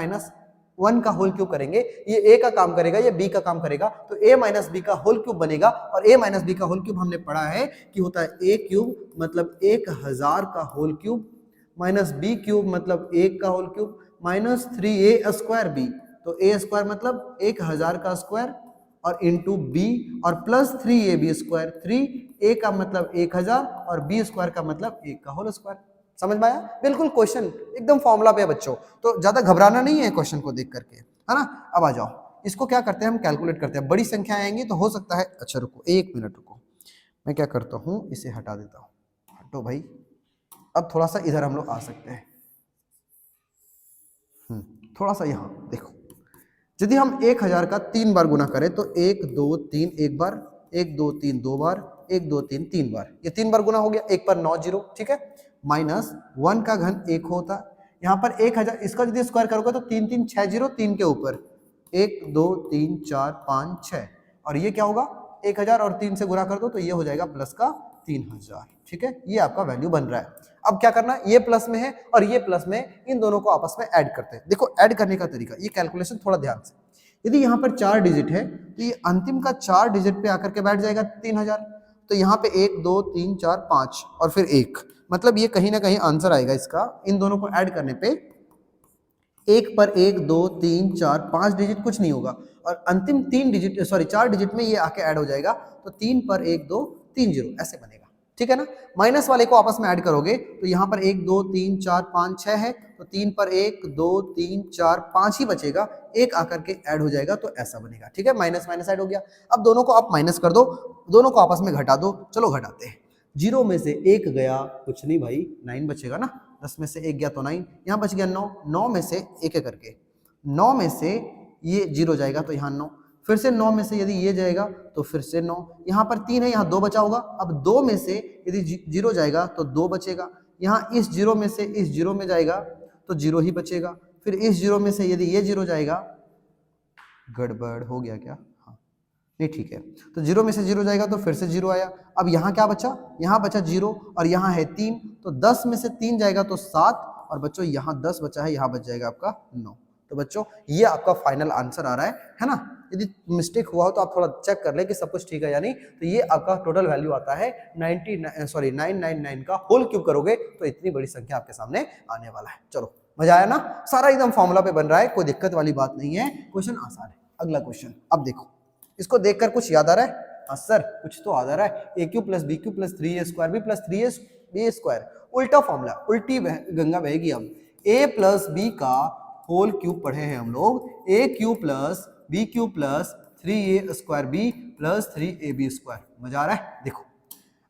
1 का होल क्यूब करेंगे, ये a का काम करेगा, ये b का काम करेगा, तो a - b का होल क्यूब बनेगा। और a - b का होल क्यूब हमने पढ़ा है कि होता है a क्यूब मतलब 1000 का whole cube minus b cube मतलब 1 का whole cube minus 3a² b। तो a² मतलब 1000 का स्क्वायर और इंटू b और प्लस 3ab²। 3a का मतलब 1000 और b² का मतलब 1 का होल स्क्वायर। समझ में आया, बिल्कुल क्वेश्चन एकदम फॉर्मूला पे है बच्चों, तो ज्यादा घबराना नहीं है क्वेश्चन को देख करके, है ना। अब आ जाओ, इसको क्या करते हैं हम, कैलकुलेट करते हैं। बड़ी संख्या आएंगी तो हो सकता है, अच्छा रुको 1 मिनट रुको, मैं क्या करता हूँ इसे हटा देता हूँ। हटो भाई, अब थोड़ा सा इधर हम लोग आ सकते हैं, थोड़ा सा यहाँ देखो। यदि हम 1000 का 3 बार गुना करें तो 1 2 3 1 बार, 1 2 3 2 बार, 1 2 3 3 बार, ये 3 बार गुना हो गया, 1 पर 9 जीरो, ठीक है। माइनस 1 का घन 1 होता है, यहाँ पर 1000 इसका यदि स्क्वायर करोगे तो 3 3 6 जीरो, 3 के ऊपर 1 2 3 4 5 6 और ये क्या होगा 1000 और 3 से गुना कर दो तो ये हो जाएगा प्लस का 3000, ठीक है। ये आपका वैल्यू बन रहा है। अब क्या करना है, ये प्लस में है और ये प्लस में, इन दोनों को आपस में ऐड करते हैं। देखो ऐड करने का तरीका, ये कैलकुलेशन थोड़ा ध्यान से। यदि यहाँ पर 4 डिजिट है तो ये अंतिम का 4 डिजिट पे आकर के बैठ जाएगा 3000। तो यहाँ पे 1 2 3 4 5 और फिर 1, मतलब ये कहीं ना कहीं आंसर आएगा इसका इन दोनों को ऐड करने पे। एक पर एक, दो, तीन, चार, 5 डिजिट कुछ नहीं होगा और अंतिम 3 डिजिट 4 डिजिट में ये आके ऐड हो जाएगा। तो 3 पर 1, 2, 3 0 ऐसे बनेगा, ठीक है ना। माइनस वाले को आपस में ऐड करोगे तो यहाँ पर 1, 2, 3, 4, 5, 6 है, तो 3 पर 1, 2, 3, 4, 5 ही बचेगा, एक आकर के ऐड हो जाएगा, तो ऐसा बनेगा, ठीक है। माइनस माइनस ऐड हो गया। अब दोनों को आप माइनस कर दो, दोनों को आपस में घटा दो। चलो घटाते हैं। 0 में से 1 गया, कुछ नहीं भाई, 9 बचेगा ना। 10 में से 1 गया तो 9, यहाँ बच गया 9। 9 में से एक एक करके 9 में से ये 0 जाएगा तो यहाँ 9, फिर से 9 में से यदि ये जाएगा तो फिर से 9, यहाँ पर 3 है, यहाँ 2 बचा होगा। अब 2 में से यदि 0 जाएगा तो 2 बचेगा, यहाँ इस 0 में से इस 0 में जाएगा तो 0 ही बचेगा, फिर इस 0 में से यदि ये 0 जाएगा, गड़बड़ हो गया क्या? हाँ नहीं ठीक है, तो 0 में से 0 जाएगा तो फिर से 0 आया। अब यहाँ क्या बचा? यहाँ बचा 0 और यहाँ है 3, तो 10 में से 3 जाएगा तो 7, और बच्चों यहाँ 10 बचा है, यहाँ बच जाएगा आपका 9। तो बच्चों ये आपका फाइनल आंसर आ रहा है ना। यदि मिस्टेक हुआ हो तो आप थोड़ा चेक कर ले कि सब कुछ ठीक है या नहीं। तो ये आपका टोटल वैल्यू आता है 999 का होल क्यूब करोगे तो इतनी बड़ी संख्या आपके सामने आने वाला है। चलो मजा आया ना, सारा एकदम फॉर्मूला पे बन रहा है, कोई दिक्कत वाली बात नहीं है, क्वेश्चन आसान है। अगला क्वेश्चन, अब देखो इसको देखकर कुछ याद आ रहा है? हाँ सर कुछ तो याद आ रहा है। A cube plus b cube plus 3a square b plus 3ab square, उल्टा फॉर्मूला, उल्टी गंगा बहेगी। अब a प्लस बी का होल क्यूब पढ़े हैं हम लोग, a cube plus b cube plus 3a square b plus 3ab square. मजा आ रहा है? देखो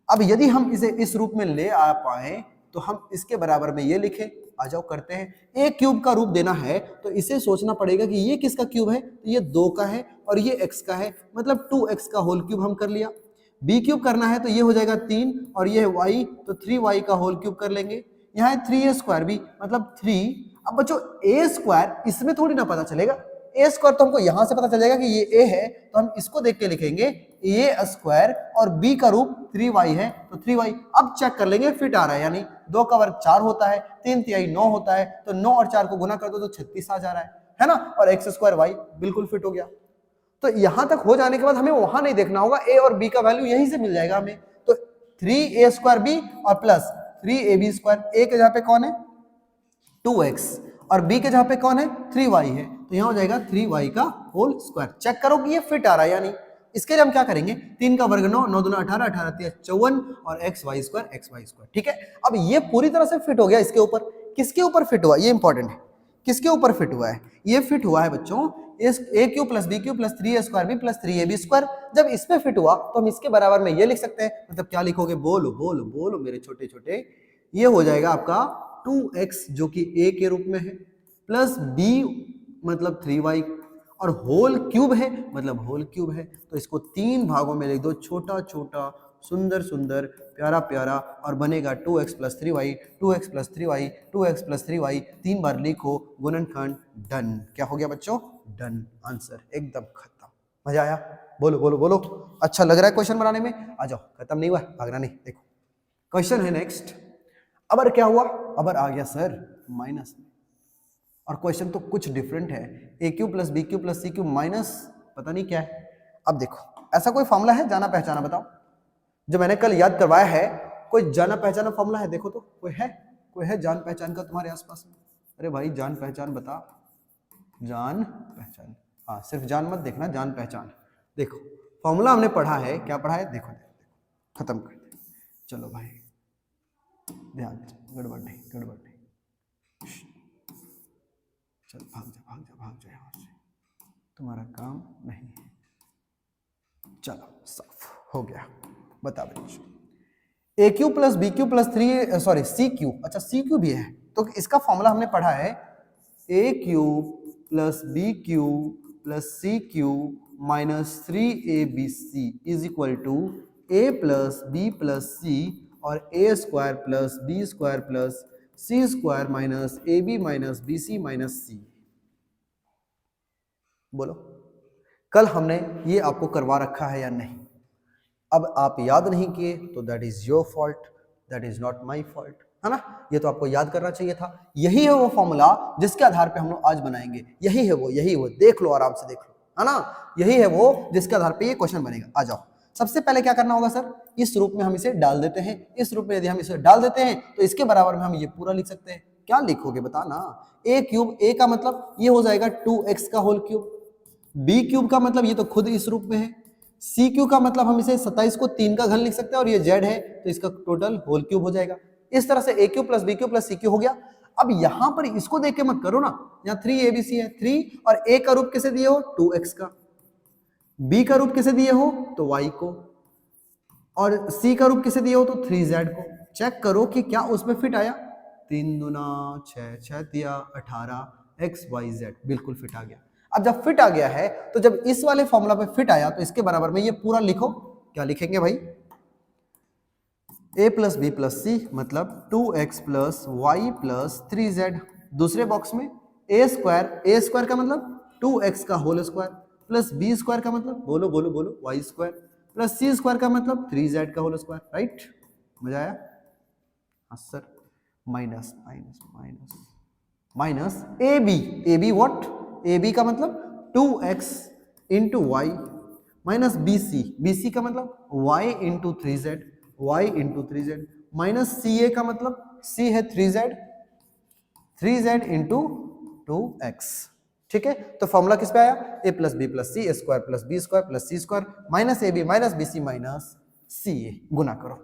अब यदि हम इसे इस रूप में ले आ पाए तो हम इसके बराबर में ये लिखें। आ जाओ करते हैं। ए क्यूब का रूप देना है तो इसे सोचना पड़ेगा कि ये किसका क्यूब है, तो ये 2 का है और ये x का है, मतलब 2x का होल क्यूब हम कर लिया। बी क्यूब करना है तो ये हो जाएगा 3 और ये है y, तो 3y का होल क्यूब कर लेंगे। यहाँ है 3a स्क्वायर भी मतलब 3। अब बच्चों a स्क्वायर इसमें थोड़ी ना पता चलेगा, a स्क्वायर तो हमको यहां से पता चल जाएगा कि ये a है, तो हम इसको देख के लिखेंगे a स्क्वायर और b का रूप 3y है तो 3y। अब चेक कर लेंगे फिट आ रहा है, यानी 2 का वर्ग 4 होता है, 3 तिहाई 9 होता है, तो 9 और 4 को गुना कर दो तो 36 आ जा रहा है ना, और x स्क्वायर y बिल्कुल फिट हो गया। तो यहां तक हो जाने के बाद हमें वहां नहीं देखना होगा, a और b का वैल्यू यहीं से मिल जाएगा हमें। तो 3a स्क्वायर b और प्लस 3ab स्क्वायर, a के जगह पे कौन है 2x और b के जगह पे कौन है 3y है, तो यहां हो जाएगा 3y का होल स्क्वायर। चेक करो कि ये फिट आ रहा है या नहीं। इसके लिए हम क्या करेंगे, 3 का वर्ग 9, 9 दूना 18, 18 तिया 54 और xy स्क्वायर, ठीक है। अब ये पूरी तरह से फिट हो गया इसके ऊपर। किसके ऊपर फिट हुआ, ये इंपॉर्टेंट है, किसके ऊपर फिट हुआ है? ये फिट हुआ है बच्चों a cube plus b cube plus 3a square b plus 3ab square. जब इसमें फिट हुआ तो हम इसके बराबर में ये लिख सकते हैं, मतलब क्या लिखोगे, बोलो बोलो बोलो मेरे छोटे छोटे, ये हो जाएगा आपका 2x जो कि a के रूप में है प्लस b मतलब 3y और होल क्यूब है मतलब होल क्यूब है, तो इसको 3 भागों में लिख दो, छोटा छोटा सुंदर सुंदर प्यारा प्यारा, और बनेगा 2x plus 3y 2x plus 3y 2x plus 3y। 3 बार लिखो, गुणनखंड डन। क्या हो गया बच्चों? डन। आंसर एकदम खत्म। मजा आया? बोलो बोलो बोलो। अच्छा लग रहा है क्वेश्चन बनाने में? आ जाओ, खत्म नहीं हुआ, भागना नहीं। देखो क्वेश्चन है नेक्स्ट। अबर क्या हुआ? अबर आ गया सर माइनस में, और क्वेश्चन तो कुछ डिफरेंट है, a cube plus b cube plus c cube minus पता नहीं क्या है। अब देखो ऐसा कोई फॉर्मूला है जाना पहचाना, बताओ, जो मैंने कल याद करवाया है, कोई जाना पहचाना फॉर्मूला है? देखो तो कोई है जान पहचान का तुम्हारे आसपास में? अरे भाई जान पहचान बता, जान पहचान, हाँ सिर्फ जान मत देखना, जान पहचान। देखो फॉर्मूला हमने पढ़ा है, क्या पढ़ा है देखो, खत्म कर दे। चलो भाई ध्यान, गड़बड़ नहीं गड़बड़ नहीं, चल भाग जा यहाँ से, तुम्हारा काम नहीं है। चलो साफ हो गया। बता बच्चों, a cube plus b cube plus c cube, अच्छा सी क्यू भी है, तो इसका फॉर्मूला हमने पढ़ा है, a cube plus b cube plus c cube minus 3abc is equal to a plus b plus c और a square plus b square plus c square minus a b minus b c minus c. बोलो कल हमने ये आपको करवा रखा है या नहीं? अब आप याद नहीं किए तो that is your fault, that is not my fault, है ना। ये तो आपको याद करना चाहिए था। यही है वो फॉर्मूला जिसके आधार पे हम लोग आज बनाएंगे, यही है वो देख लो, आराम से देख लो, है ना। यही है वो जिसके आधार पे ये क्वेश्चन बनेगा। आ जाओ सबसे पहले क्या करना होगा सर, इस रूप में हम इसे डाल देते हैं। इस रूप में यदि हम इसे डाल देते हैं तो इसके बराबर में हम ये पूरा लिख सकते हैं। क्या लिखोगे बता ना, ए क्यूब, ए का मतलब ये हो जाएगा 2x का होल क्यूब, बी क्यूब का मतलब ये तो खुद इस रूप में है, सी क्यूब का मतलब हम इसे 27 को 3 का घन लिख सकते हैं और ये जेड है तो इसका टोटल होल क्यूब हो जाएगा। इस तरह से a cube plus b cube plus c cube हो गया। अब यहां पर इसको देख के मत करो ना, यहाँ 3abc है 3, और ए का रूप किसे दिए हो 2x का, बी का रूप किसे दिए हो तो y को, और सी का रूप किसे दिए हो तो 3z को। चेक करो कि क्या उसमें फिट आया, 3 दूना 6, 6 दिया 18, x y z बिल्कुल फिट आ गया। अब जब फिट आ गया है तो जब इस वाले फॉर्मूला पे फिट आया तो इसके बराबर में ये पूरा लिखो। क्या लिखेंगे भाई, a प्लस बी प्लस सी मतलब 2x plus Y plus 3z। दूसरे बॉक्स में a स्क्वायर का मतलब 2x का whole square plus b square का मतलब बोलो बोलो बोलो y square plus c square का मतलब 3z का होल स्क्वायर। राइट, मजा आया? हाँ sir, minus minus minus minus a b what, a b का मतलब 2x into y minus b c का मतलब y into 3z, y into 3z minus c a का मतलब c है 3z इंटू 2x। ठीक है, तो फॉर्मूला किस पे आया, a plus b plus c, square plus b square plus c square minus a b minus b c minus c a, गुना करो।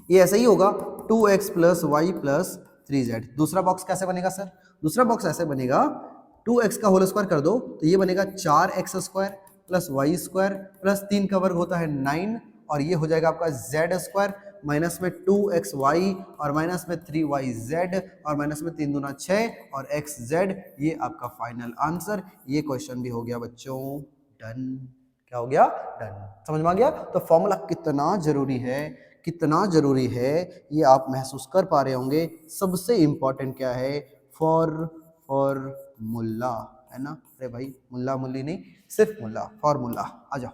ये ऐसा ही होगा 2x plus Y plus 3z। दूसरा बॉक्स कैसे बनेगा सर, दूसरा बॉक्स ऐसे बनेगा 2x का होल स्क्वायर कर दो तो ये बनेगा 4x square plus y square plus 3 का वर्ग होता है 9, और ये हो जाएगा आपका z स्क्वायर माइनस में 2xy और माइनस में 3yz और माइनस में 3 दूना 6 और xz। ये आपका फाइनल आंसर। ये क्वेश्चन भी हो गया बच्चों डन। क्या हो गया, डन। समझ में आ गया? तो फॉर्मूला कितना जरूरी है, कितना जरूरी है ये आप महसूस कर पा रहे होंगे। सबसे इंपॉर्टेंट क्या है, फॉर्मूला है ना। अरे भाई मुल्ला मुल्ली नहीं, सिर्फ मुल्ला, फॉर्मूला। आ जाओ,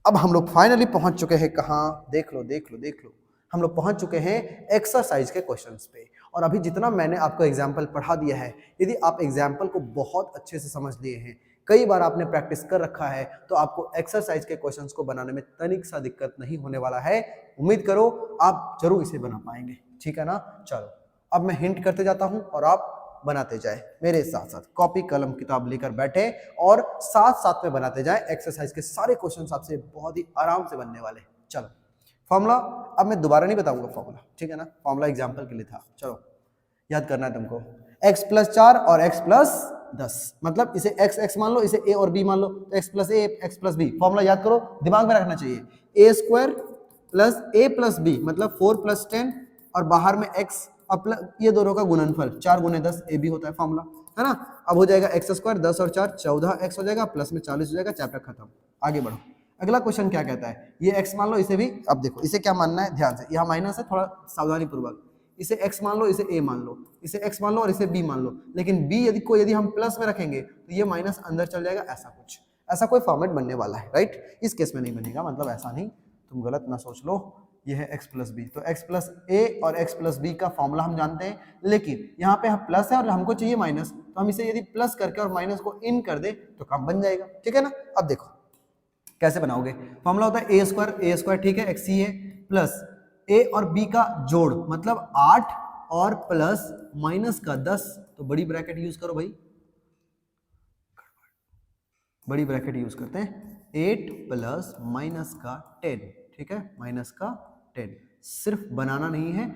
अब हम लोग फाइनली पहुंच चुके हैं कहाँ, देख लो देख लो देख लो, हम लोग पहुंच चुके हैं एक्सरसाइज के क्वेश्चंस पे। और अभी जितना मैंने आपको एग्जाम्पल पढ़ा दिया है, यदि आप एग्जाम्पल को बहुत अच्छे से समझ लिए हैं, कई बार आपने प्रैक्टिस कर रखा है, तो आपको एक्सरसाइज के क्वेश्चंस को बनाने में तनिक सा दिक्कत नहीं होने वाला है। उम्मीद करो आप जरूर इसे बना पाएंगे, ठीक है ना। चलो अब मैं हिंट करते जाता हूं और आप बनाते जाए मेरे साथ साथ, कॉपी कलम किताब लेकर बैठे और साथ साथ में बनाते जाए। एक्सरसाइज के सारे क्वेश्चंस आपसे बहुत ही आराम से बनने वाले। चलो फॉर्मूला अब मैं दोबारा नहीं बताऊंगा फॉर्मूला, ठीक है ना, फॉर्मूला एग्जांपल के लिए था। चलो याद करना है तुमको, x प्लस 4 और x प्लस 10, मतलब इसे x मान लो, इसे a और b मान लो, तो x plus a x plus b। Formula याद करो, दिमाग में रखना चाहिए, a square plus a plus b मतलब 4 प्लस 10 और बाहर में x और प्लस ये दोनों का गुणनफल 4 गुने 10 ए बी होता है फॉर्मूला, है ना। अब हो जाएगा एक्स स्क्वायर 10 और 4 14x हो जाएगा, प्लस में 40 हो जाएगा, चैप्टर खत्म। आगे बढ़ो, अगला क्वेश्चन क्या कहता है, ये x मान लो, इसे भी अब देखो इसे क्या मानना है ध्यान से, यहाँ माइनस है, थोड़ा सावधानी पूर्वक। इसे x मान लो, इसे a मान लो, इसे x मान लो और इसे b मान लो, लेकिन b यदि हम प्लस में रखेंगे तो ये माइनस अंदर चल जाएगा, ऐसा कोई फॉर्मेट बनने वाला है। राइट, इस केस में नहीं बनेगा, मतलब ऐसा नहीं, तुम गलत ना सोच लो। ये है x प्लस बी, तो x प्लस ए और x प्लस बी का फॉर्मूला हम जानते हैं, लेकिन यहाँ पे हम प्लस है और हमको चाहिए माइनस, तो हम इसे यदि प्लस करके और माइनस को इन कर दे तो काम बन जाएगा, ठीक है ना। अब देखो कैसे बनाओगे, फॉर्मूला होता है ए स्क्वायर, ठीक है, एक्स ही है, प्लस ए और बी का जोड़ मतलब 8 और प्लस माइनस का 10, तो बड़ी ब्रैकेट यूज करो भाई, बड़ी ब्रैकेट यूज करते हैं, 8 प्लस माइनस का 10, ठीक है, माइनस का 10। सिर्फ बनाना नहीं है,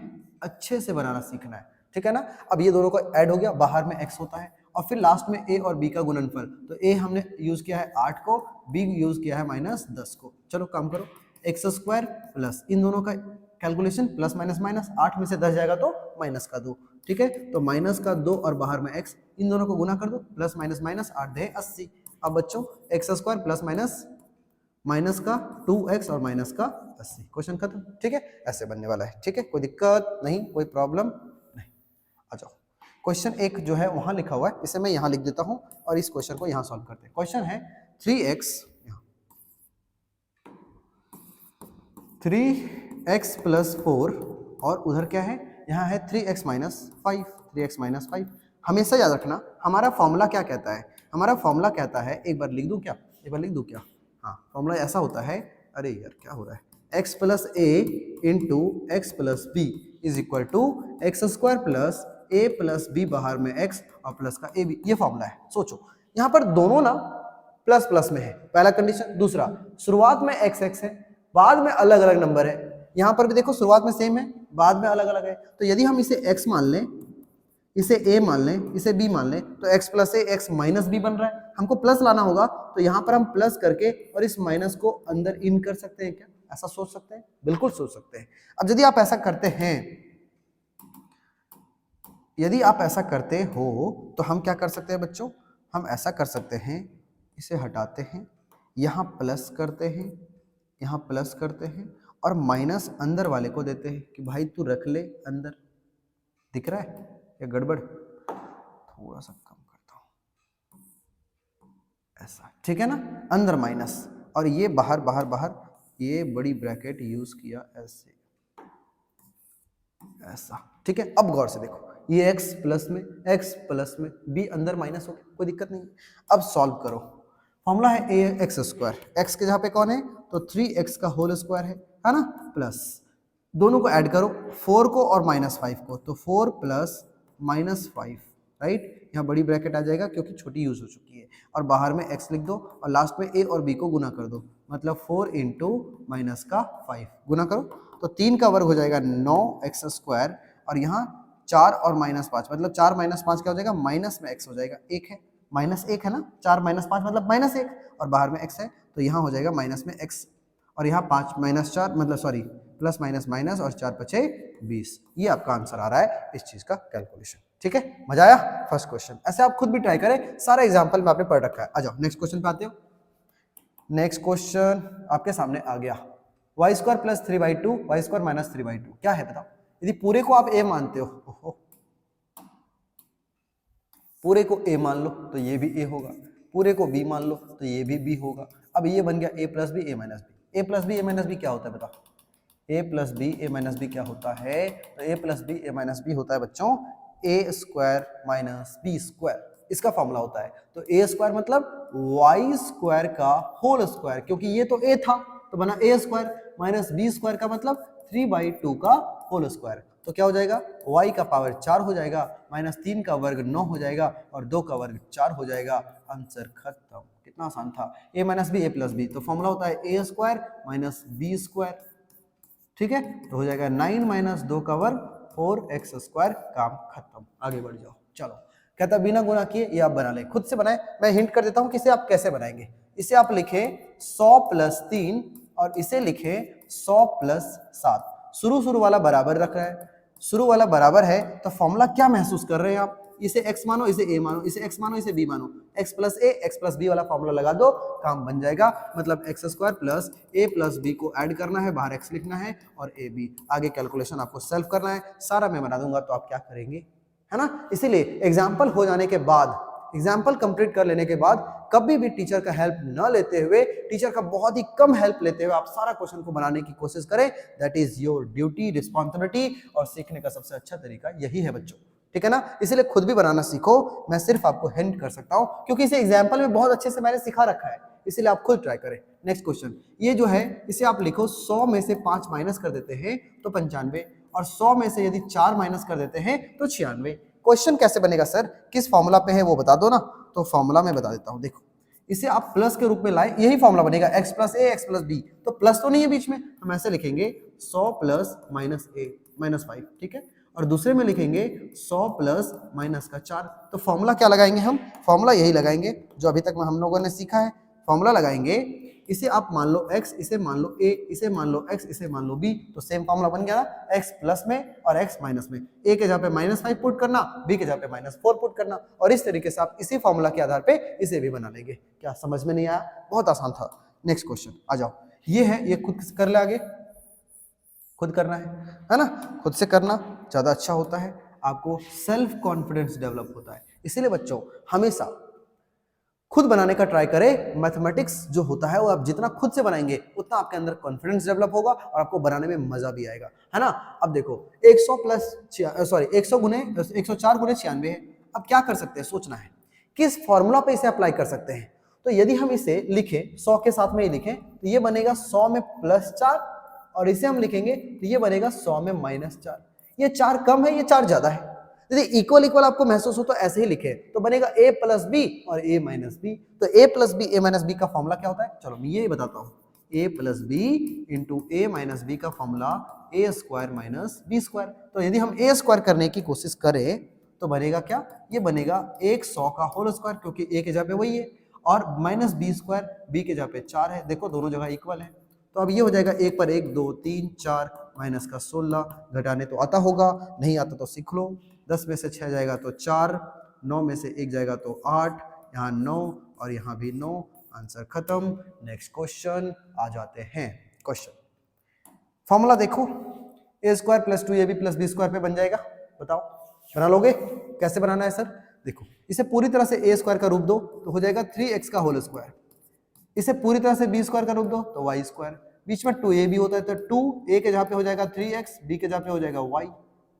अच्छे से बनाना सीखना है, ठीक है ना। अब ये दोनों का ऐड हो गया, बाहर में x होता है और फिर लास्ट में a और b का गुणनफल, तो a हमने यूज किया है 8 को, b यूज किया है माइनस 10 को। चलो काम करो, एक्स स्क्वायर प्लस इन दोनों का कैलकुलेशन प्लस माइनस माइनस, 8 में से 10 जाएगा तो माइनस का 2, ठीक है, तो माइनस का 2 और बाहर में x, इन दोनों को गुना कर दो, प्लस माइनस माइनस 8 दे 80। अब बच्चों x square plus minus minus का 2x और माइनस का 80, क्वेश्चन खत्म, ठीक है, ऐसे बनने वाला है, ठीक है, कोई दिक्कत नहीं, कोई प्रॉब्लम नहीं। आ जाओ, क्वेश्चन एक जो है वहां लिखा हुआ है, इसे मैं यहां लिख देता हूं और इस क्वेश्चन को यहां सॉल्व करते हैं। क्वेश्चन है 3x प्लस 4 और उधर क्या है, यहाँ है 3x माइनस 5। हमेशा याद रखना हमारा फॉर्मूला क्या कहता है, हमारा फॉर्मूला कहता है, एक बार लिख दूं क्या, हाँ फॉर्मूला ऐसा होता है, अरे यार क्या हो रहा है, x plus a into x plus b is equal to x square plus a plus b, बाहर में x और प्लस का ए बी, ये फॉर्मूला है। सोचो यहाँ पर दोनों ना प्लस प्लस में है, पहला कंडीशन। दूसरा, शुरुआत में x x है, बाद में अलग अलग नंबर है। यहाँ पर भी देखो शुरुआत में सेम है, बाद में अलग अलग है। तो यदि हम इसे x मान लें, इसे a मान लें, इसे b मान लें, तो x प्लस ए x माइनस b बन रहा है। हमको प्लस लाना होगा, तो यहाँ पर हम प्लस करके और इस माइनस को अंदर इन कर सकते हैं क्या? ऐसा सोच सकते हैं, बिल्कुल सोच सकते हैं। अब यदि आप ऐसा करते हैं, यदि आप ऐसा करते हो तो हम क्या कर सकते हैं बच्चों, हम ऐसा कर सकते हैं, इसे हटाते हैं, यहाँ प्लस करते हैं, यहाँ प्लस करते हैं और माइनस अंदर वाले को देते हैं कि भाई तू रख ले अंदर। दिख रहा है या गड़बड़? थोड़ा सा कम करता हूँ, ऐसा ठीक है ना, अंदर माइनस और ये बाहर बाहर बाहर, ये बड़ी ब्रैकेट यूज किया ऐसे, ऐसा ठीक है। अब गौर से देखो, ये x प्लस में b अंदर माइनस हो गया, कोई दिक्कत नहीं है। अब सॉल्व करो, फॉर्मूला है ए एक्स स्क्वायर, x के जहाँ पे कौन है तो 3x का होल स्क्वायर है ना, प्लस दोनों को ऐड करो, 4 को और -5 को, तो 4 प्लस -5, राइट। यहाँ बड़ी ब्रैकेट आ जाएगा क्योंकि छोटी यूज हो चुकी है, और बाहर में x लिख दो और लास्ट में a और b को गुना कर दो, मतलब 4 इंटू माइनस का 5 गुना करो, तो 3 का वर्ग हो जाएगा 9x स्क्वायर, और यहाँ 4 और -5 मतलब 4 - 5 क्या हो जाएगा, माइनस में x हो जाएगा, 1 है, -1 है ना, 4 - 5 मतलब -1 और बाहर में x है, तो यहाँ हो जाएगा माइनस में x, और यहाँ 5 - 4 मतलब सॉरी प्लस माइनस माइनस और 4 × 5 = 20। ये आपका आंसर आ रहा है इस चीज का कैलकुलेशन। ठीक है, मजा आया फर्स्ट क्वेश्चन। ऐसे आप खुद भी ट्राई करें, सारा एग्जांपल में आपने पढ़ रखा है। आ जाओ नेक्स्ट क्वेश्चन पे आते हो। नेक्स्ट क्वेश्चन आपके सामने आ गया, y² + 3/2 y² - 3/2 क्या है बताओ। यदि पूरे को आप a मानते हो, पूरे को a मान लो तो ये भी a होगा, पूरे को b मान लो तो ये भी b होगा। अब ये बन गया a + b a - b, a + b a - b क्या होता है बताओ, a + b a - b क्या होता है, तो a + b a - b होता है बच्चों a² - b², इसका फॉर्मूला होता है। तो a² मतलब y² का होल स्क्वायर, क्योंकि ये तो a था तो बना a² - b² का मतलब 3/2 का होल स्क्वायर, तो क्या हो जाएगा, y का पावर 4 हो जाएगा, -3 का वर्ग 9 हो जाएगा और 2 का वर्ग 4 हो जाएगा। आंसर खत्म। कितना आसान था, a - b a + b, तो फॉर्मूला होता है a² - b², ठीक है, तो हो जाएगा 9 - 2 का वर्ग 4x², काम खत्म। आगे बढ़ जाओ, चलो। कहता बिना गुणा किए ये आप बना लें, खुद से बनाएं। मैं हिंट कर देता हूं कि इसे आप कैसे बनाएंगे। इसे आप लिखें 100 + 3 और इसे लिखें 100 + 7। शुरू वाला बराबर रख रहा है, शुरू वाला बराबर है, तो फॉर्मूला क्या महसूस कर रहे हैं आप, इसे x मानो, इसे a मानो, इसे x मानो, इसे b मानो, x + a x + b वाला फॉर्मूला लगा दो, काम बन जाएगा। मतलब x² + a + b को ऐड करना है, बाहर x लिखना है और a b, आगे कैलकुलेशन आपको सेल्फ करना है। सारा मैं बना दूंगा तो आप क्या करेंगे, है ना। इसीलिए एग्जाम्पल हो जाने के बाद, एग्जाम्पल कंप्लीट कर लेने के बाद कभी भी टीचर का हेल्प न लेते हुए, टीचर का बहुत ही कम हेल्प लेते हुए आप सारा क्वेश्चन को बनाने की कोशिश करें। That is your duty, responsibility, और सीखने का सबसे अच्छा तरीका यही है बच्चों, ठीक है ना। इसलिए खुद भी बनाना सीखो, मैं सिर्फ आपको हिंट कर सकता हूं क्योंकि इसे एग्जाम्पल में बहुत अच्छे से मैंने सिखा रखा है, इसीलिए आप खुद ट्राई करें। नेक्स्ट क्वेश्चन, ये जो है इसे आप लिखो 100 में से 5 माइनस कर देते हैं तो 95, और 100 में से यदि 4 माइनस कर देते हैं तो 96। क्वेश्चन कैसे बनेगा सर, किस फॉर्मूला पे है वो बता दो ना, तो फॉर्मूला मैं बता देता हूं। देखो, इसे आप प्लस के रूप में लाए, यही फॉर्मूला बनेगा x + a x + b, तो प्लस तो नहीं है बीच में, हम ऐसे लिखेंगे 100 + -a -5, ठीक है, और दूसरे में लिखेंगे 100 + -4। तो फॉर्मूला क्या लगाएंगे हम, फॉर्मूला यही लगाएंगे जो अभी तक हम लोगों ने सीखा है। फॉर्मूला लगाएंगे, इसे आप मान लो x, इसे मान लो a, इसे मान लो x, इसे मान लो b, तो सेम फॉर्मूला बन गया ना, x प्लस में और x माइनस में। a के जगह पे -5 पुट करना, b के जगह पे -4 पुट करना, और इस तरीके से आप इसी फॉर्मूला के आधार पे इसे भी बना लेंगे। क्या समझ में नहीं आया, बहुत आसान था। नेक्स्ट क्वेश्चन आ जाओ, ये है, ये खुद कर ले, आगे खुद करना है ना, खुद से करना ज्यादा अच्छा होता है, आपको सेल्फ कॉन्फिडेंस डेवलप होता है। इसीलिए बच्चों हमेशा खुद बनाने का ट्राई करें। मैथमेटिक्स जो होता है वो आप जितना खुद से बनाएंगे उतना आपके अंदर कॉन्फिडेंस डेवलप होगा और आपको बनाने में मजा भी आएगा, है ना। अब देखो 100 + 100 गुने 104 गुने 96 है। अब क्या कर सकते हैं, सोचना है किस फॉर्मूला पे इसे अप्लाई कर सकते हैं। तो यदि हम इसे लिखें 100 के साथ में ही लिखें तो ये बनेगा 100 में +4 और इसे हम लिखेंगे तो ये बनेगा 100 में -4। ये 4 कम है, ये 4 ज्यादा है। यदि इक्वल इक्वल आपको महसूस हो तो ऐसे ही लिखे तो बनेगा a + b और a - b। तो a + b a - b का फॉर्मूला क्या होता है, चलो मैं ये बताता हूँ। a + b into a - b का फॉर्मूला a² - b²। तो यदि हम a² करने की कोशिश करें तो बनेगा क्या, ये बनेगा 100 का होल स्क्वायर, क्योंकि a के जगह पे वही है, और -b², b के जगह पे 4 है। देखो दोनों जगह इक्वल है, तो अब ये हो जाएगा 1 पर 1 2 3 4 माइनस का 16। घटाने तो आता होगा, नहीं आता तो सीख लो। 10 में से 6 जाएगा तो 4, 9 में से 1 जाएगा तो 8, यहाँ 9 और यहाँ भी 9। आंसर खत्म। नेक्स्ट क्वेश्चन आ जाते हैं। क्वेश्चन फॉर्मूला देखो, a² + 2ab + b² पे बन जाएगा। बताओ बना लोगे? कैसे बनाना है सर? देखो इसे पूरी तरह से a² का रूप दो तो हो जाएगा 3x का होल स्क्वायर। इसे पूरी तरह से b² का रूप दो तो y²। बीच में 2ab होता है तो 2 a के जगह पे हो जाएगा 3x, b के जगह पे हो जाएगा y।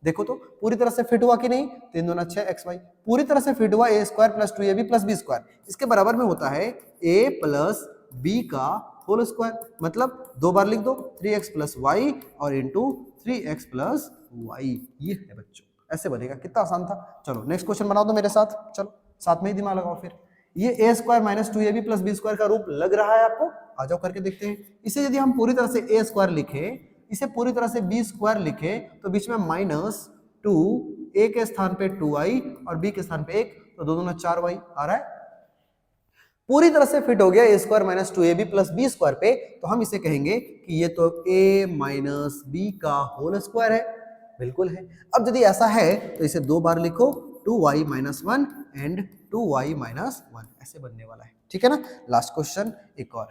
देखो तो पूरी तरह से फिट हुआ कि नहीं? 3 दूना 6xy। पूरी तरह से फिट हुआ a² + 2ab + b²। इसके बराबर में होता है a + b का होल स्क्वायर, मतलब 2 बार लिख दो 3x + y और इंटू 3x + y। ये है बच्चों, ऐसे बनेगा। कितना आसान था। चलो नेक्स्ट क्वेश्चन बना दो मेरे साथ, चलो साथ में ही दिमाग लगाओ। फिर ये a² - 2ab + b² का रूप लग रहा है आपको? आ जाओ करके देखते हैं। इसे यदि हम पूरी तरह से a² लिखे, इसे पूरी तरह से b² लिखे तो बीच में -2, a के स्थान पे 2i और b के स्थान पे 1, तो 2 दूना 4y आ रहा है। पूरी तरह से फिट हो गया a² - 2ab + b² पे, तो हम इसे कहेंगे कि ये तो a - b का होल स्क्वायर है। बिल्कुल है। अब यदि ऐसा है तो इसे 2 बार लिखो 2y - 1 एंड 2y - 1, ऐसे बनने वाला है। ठीक है ना। लास्ट क्वेश्चन एक और,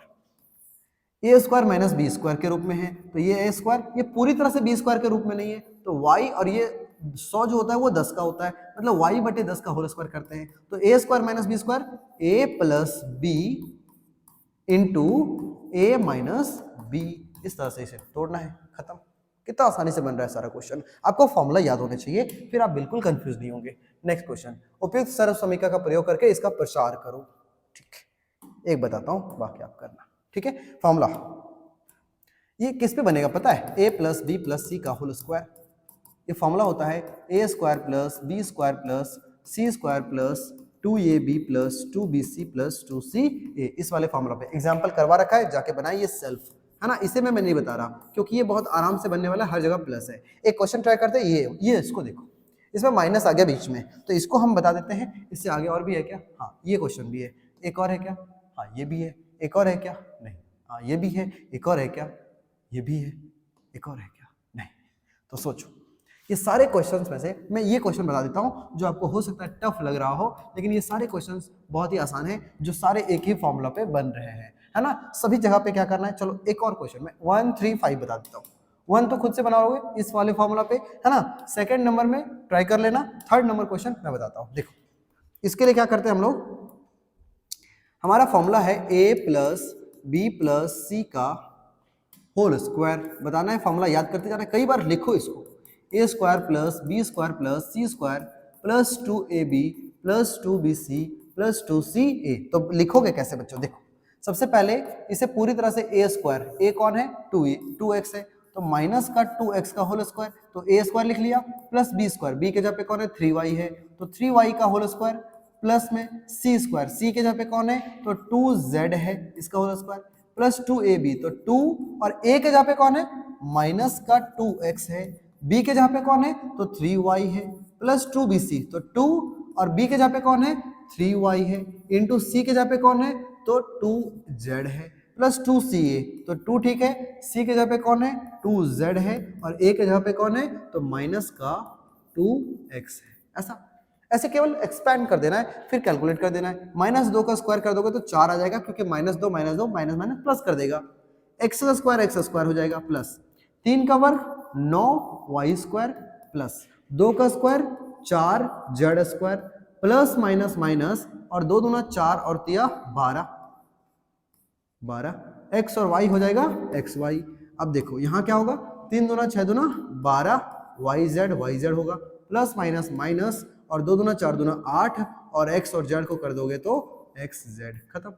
a² - b² के रूप में है, तो ये a², ये पूरी तरह से b² के रूप में नहीं है, तो y और ये 100 जो होता है वो 10 का होता है, मतलब y/10 का होल स्क्वायर करते हैं। तो a² - b² a + b into a - b, इस तरह से इसे तोड़ना है। खत्म। कितना आसानी से बन रहा है सारा क्वेश्चन। आपको फॉर्मूला याद होने चाहिए, फिर आप बिल्कुल कंफ्यूज नहीं होंगे। नेक्स्ट क्वेश्चन, उपयुक्त सर्व समीकरण का प्रयोग करके इसका प्रसार करो। ठीक है, एक बताता हूं, बाकी आप करना। ठीक है, फॉर्मूला ये किस पे बनेगा पता है? a + b + c का होल स्क्वायर। ये फॉर्मूला होता है a² + b² + c² + 2ab + 2bc + 2ca। इस वाले फॉर्मूला पे एग्जाम्पल करवा रखा है, जाके बनाइए सेल्फ, है ना। इसे मैं नहीं बता रहा क्योंकि ये बहुत आराम से बनने वाला है, हर जगह प्लस है। एक क्वेश्चन ट्राई करते हैं, ये इसको देखो, इसमें माइनस आ गया बीच में, तो इसको हम बता देते हैं। इससे आगे और भी है क्या? हाँ, ये क्वेश्चन भी है। एक और है क्या? हाँ, ये भी है। एक और है क्या? नहीं। हाँ, ये भी है। एक और है क्या? ये भी है। एक और है क्या? नहीं। तो सोचो, ये सारे क्वेश्चंस में से मैं ये क्वेश्चन बता देता हूं जो आपको हो सकता है टफ लग रहा हो, लेकिन ये सारे क्वेश्चंस बहुत ही आसान हैं, जो सारे एक ही फॉर्मूला पे बन रहे हैं, है ना। सभी जगह पे क्या करना है, चलो एक और क्वेश्चन में 1 3 5 बता देता हूँ। 1 तो खुद से बनाओगे इस वाले फॉर्मूला पे, है ना। सेकंड नंबर में ट्राई कर लेना। थर्ड नंबर क्वेश्चन मैं बताता हूँ। देखो इसके लिए क्या करते हैं हम लोग, हमारा फॉर्मूला है a + b + c का होल स्क्वायर। बताना है, फॉर्मूला याद करते जाना है, कई बार लिखो इसको। a² + b² + c² + 2ab + 2bc + 2ca। तो लिखोगे कैसे बच्चों? देखो सबसे पहले इसे पूरी तरह से a², a कौन है? 2x है, तो माइनस का 2x का होल स्क्वायर, तो a² लिख लिया, प्लस b², b के जगह पे कौन है? 3y है, तो 3y का होल स्क्वायर, प्लस में c², c के जगह पे कौन है? तो 2z है, इसका होल स्क्वायर, प्लस 2ab, तो 2 और a के जगह पे कौन है? माइनस का 2x है, b के जगह पे कौन है? तो 3y है, प्लस 2bc, तो 2 और b के जगह पे कौन है? 3y है, इंटू c के जगह पे कौन है? तो 2z है, प्लस 2ca, तो 2 ठीक है, c के जगह पे कौन है? 2z है, और a के जगह पे कौन है? तो माइनस का 2x है। ऐसा ऐसे केवल एक्सपैंड कर देना है, फिर कैलकुलेट कर देना है। -2 का स्क्वायर कर दोगे तो 4 आ जाएगा, क्योंकि -2 -2 माइनस माइनस प्लस कर देगा। x² हो जाएगा, प्लस 3 का वर्ग 9y² प्लस 2 का square 4z² plus minus minus, और 2 दूना 4 और 3 12, x और y हो जाएगा xy। अब देखो यहाँ क्या होगा, 3 दूना 6 दूना 12 yz होगा, प्लस माइनस माइनस, और 2 दूना 4 दूना 8, और x और z को कर दोगे तो xz। खत्म।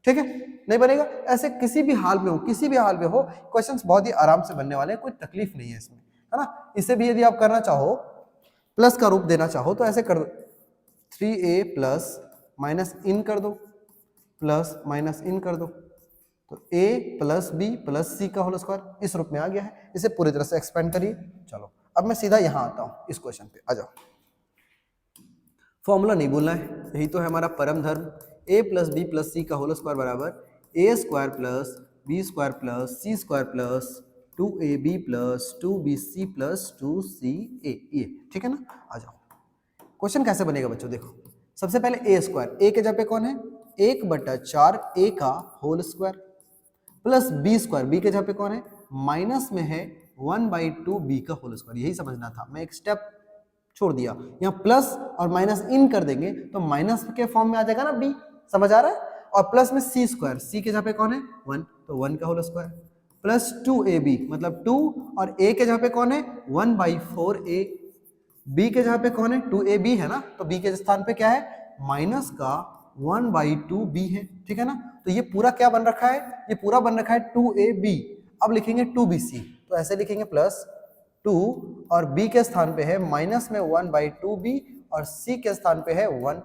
ठीक है, नहीं बनेगा। ऐसे किसी भी हाल में हो, किसी भी हाल में हो, क्वेश्चंस बहुत ही आराम से बनने वाले हैं, कोई तकलीफ नहीं है इसमें, है ना। इसे भी यदि आप करना चाहो, प्लस का रूप देना चाहो तो ऐसे कर दो, 3a प्लस माइनस इन कर दो, प्लस माइनस इन कर दो, तो a plus b plus c का होल स्क्वायर इस रूप में आ गया है। इसे पूरी तरह से एक्सपेंड करिए। चलो अब मैं सीधा यहां आता हूं, इस क्वेश्चन पे आ जाओ। फॉर्मूला नहीं बोलना है, यही तो है हमारा परम धर्म। a plus b plus c का होल स्क्वायर बराबर a square plus b square plus c square plus 2ab plus 2bc plus 2ca, ये ठीक है ना। आ जाओ, क्वेश्चन कैसे बनेगा बच्चों, देखो सबसे पहले ए स्क्वायर, ए के जगह पे कौन है 1/4 ए का whole square, plus b square, b के जगह पे कौन है माइनस में है 1/2 बी का होल स्क्वायर। यही समझना था, मैं एक स्टेप छोड़ दिया, यहाँ प्लस और माइनस इन कर देंगे तो माइनस के फॉर्म में आ जाएगा ना बी, समझ आ रहा है। और प्लस में सी स्क्वायर, सी के जगह पे कौन है 1, तो 1 का होल स्क्वायर, प्लस 2ab मतलब 2, और a के जगह पे कौन है 1/4a, b के जगह पे कौन है 2ab है ना, तो b के स्थान पे क्या है माइनस का 1/2b है, ठीक है ना। तो ये पूरा क्या बन रखा है, ये पूरा बन रखा है 2ab। अब लिखेंगे 2bc, तो ऐसे लिखेंगे प्लस 2 और b के स्थान पे है माइनस में 1/2b और c के स्थान पे है 1,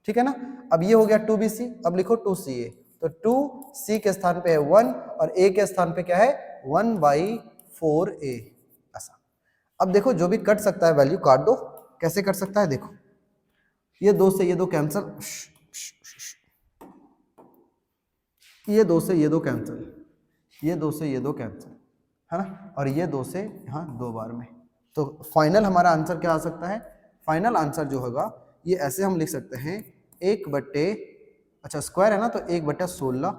ठीक है ना। अब ये हो गया 2bc, अब लिखो 2ca, तो 2c के स्थान पे है 1 और a के स्थान पे क्या है 1/4a, ऐसा। अब देखो जो भी कट सकता है वैल्यू काट दो, कैसे कट सकता है देखो, ये 2 से ये 2 कैंसिल, ये 2 से ये 2 कैंसिल, ये 2 से ये 2 कैंसिल, है ना, और ये 2 से यहाँ 2 बार में। तो फाइनल हमारा आंसर क्या आ सकता है, फाइनल आंसर जो होगा ये ऐसे हम लिख सकते हैं 1/, अच्छा स्क्वायर है ना, तो 1/16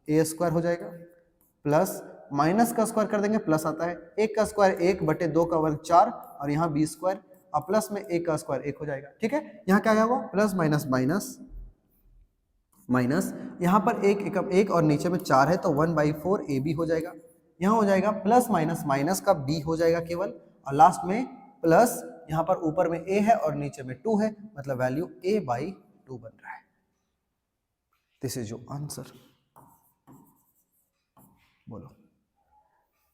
ए स्क्वायर हो जाएगा, प्लस माइनस का स्क्वायर कर देंगे प्लस आता है, 1 का स्क्वायर 1/2 का वर्ग 4, और यहाँ b स्क्वायर, और प्लस में 1 का स्क्वायर 1 हो जाएगा, ठीक है। यहाँ क्या होगा प्लस माइनस माइनस माइनस, यहाँ पर 1 और नीचे में 4 है तो 1/4ab हो जाएगा, यहाँ हो जाएगा प्लस माइनस माइनस का b हो जाएगा केवल, और लास्ट में प्लस, यहाँ पर ऊपर में a है और नीचे में 2 है, मतलब वैल्यू a/2 बन रहा है। This is your answer. बोलो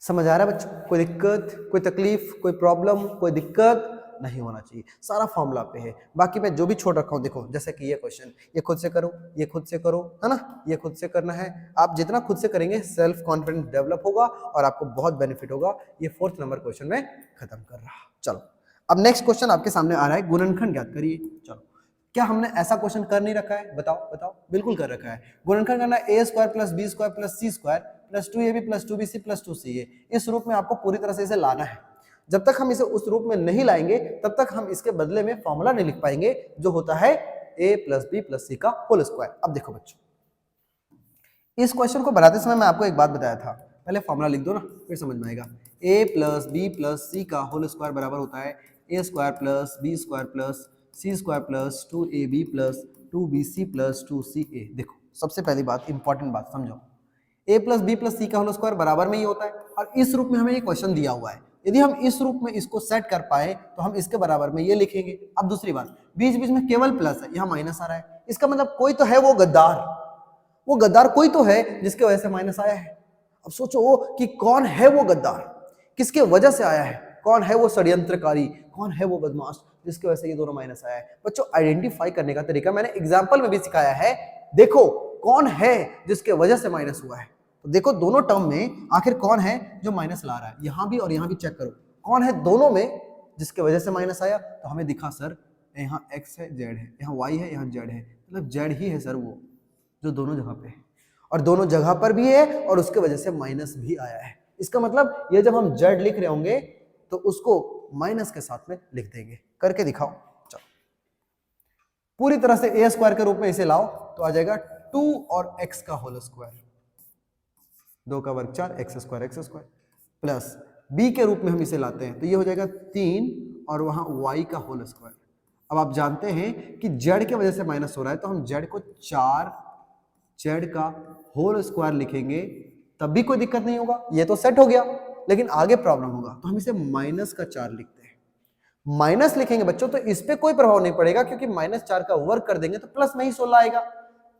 समझ आ रहा है बच्चों, कोई दिक्कत, कोई तकलीफ, कोई प्रॉब्लम, कोई दिक्कत नहीं होना चाहिए, सारा फॉर्मूला पे है। बाकी मैं जो भी छोड़ रखा हूँ देखो, जैसे कि ये क्वेश्चन, ये खुद से करो, ये खुद से करो, है ना, ये खुद से करना है। आप जितना खुद से करेंगे सेल्फ कॉन्फिडेंस डेवलप होगा और आपको बहुत बेनिफिट होगा। ये 4th नंबर क्वेश्चन में खत्म कर रहा। चलो अब नेक्स्ट क्वेश्चन आपके सामने आ रहा है, गुणनखंड ज्ञात करिए। चलो क्या हमने ऐसा क्वेश्चन कर नहीं रखा है, बताओ बताओ, बिल्कुल कर रखा है। गुणनखंड करना है a square plus b square plus c square plus 2ab plus 2bc plus 2ca। इस रूप में आपको पूरी तरह से इसे लाना है। जब तक हम इसे उस रूप में नहीं लाएंगे तब तक हम इसके बदले में फॉर्मूला नहीं लिख पाएंगे, जो होता है a plus b plus c का होल स्क्वायर। अब देखो बच्चों, इस क्वेश्चन को बनाते समय मैं आपको एक बात बताया था, पहले फॉर्मूला लिख दो ना, फिर समझ में आएगा। a plus b plus c का होल स्क्वायर बराबर होता है a square plus b square plus c square plus 2ab plus 2bc plus 2ca। देखो सबसे पहली बात, इंपॉर्टेंट बात समझो, a plus b plus c का होल स्क्वायर बराबर में ही होता है, और इस रूप में हमें ये क्वेश्चन दिया हुआ है। यदि हम इस रूप में इसको सेट कर पाए तो हम इसके बराबर में ये लिखेंगे। अब दूसरी बात, बीच बीच में केवल प्लस है, यहाँ माइनस आ रहा है, इसका मतलब कोई तो है वो गद्दार, वो गद्दार कोई तो है जिसके वजह से माइनस आया है। अब सोचो कि कौन है वो गद्दार, किसके वजह से आया है, कौन है वो षड्यंत्रकारी, कौन है वो बदमाश जिसकी वजह से ये दोनों माइनस आया है। बच्चों आइडेंटिफाई करने का तरीका मैंने एग्जाम्पल में भी सिखाया है। देखो कौन है जिसके वजह से माइनस हुआ है, तो देखो दोनों टर्म में आखिर कौन है जो माइनस ला रहा है, यहां भी और यहां भी चेक करो कौन है दोनों में जिसके वजह से माइनस आया। तो हमें दिखा सर यहाँ x है, z है, यहाँ y है, यहाँ z है, मतलब z ही है सर वो जो दोनों जगह पे है, और दोनों जगह पर भी है और उसके वजह से माइनस भी आया है। इसका मतलब ये जब हम z लिख रहे होंगे तो उसको माइनस के साथ में लिख देंगे। करके दिखाओ, चलो पूरी तरह से a स्क्वायर के रूप में इसे लाओ तो आ जाएगा 2 और x का होल स्क्वायर, 2 का वर्ग 4 x स्क्वायर प्लस b के रूप में हम इसे लाते हैं तो ये हो जाएगा 3 और वहां y का होल स्क्वायर। अब आप जानते हैं कि z की वजह से माइनस हो रहा है तो हम z को 4 z का होल स्क्वायर लिखेंगे, तब भी कोई दिक्कत नहीं होगा, ये तो सेट हो गया। लेकिन आगे प्रॉब्लम होगा तो हम इसे माइनस का 4 लिखते हैं। माइनस लिखेंगे बच्चों तो इस पे कोई प्रभाव नहीं पड़ेगा, क्योंकि -4 का वर्ग कर देंगे तो प्लस में ही 16 आएगा।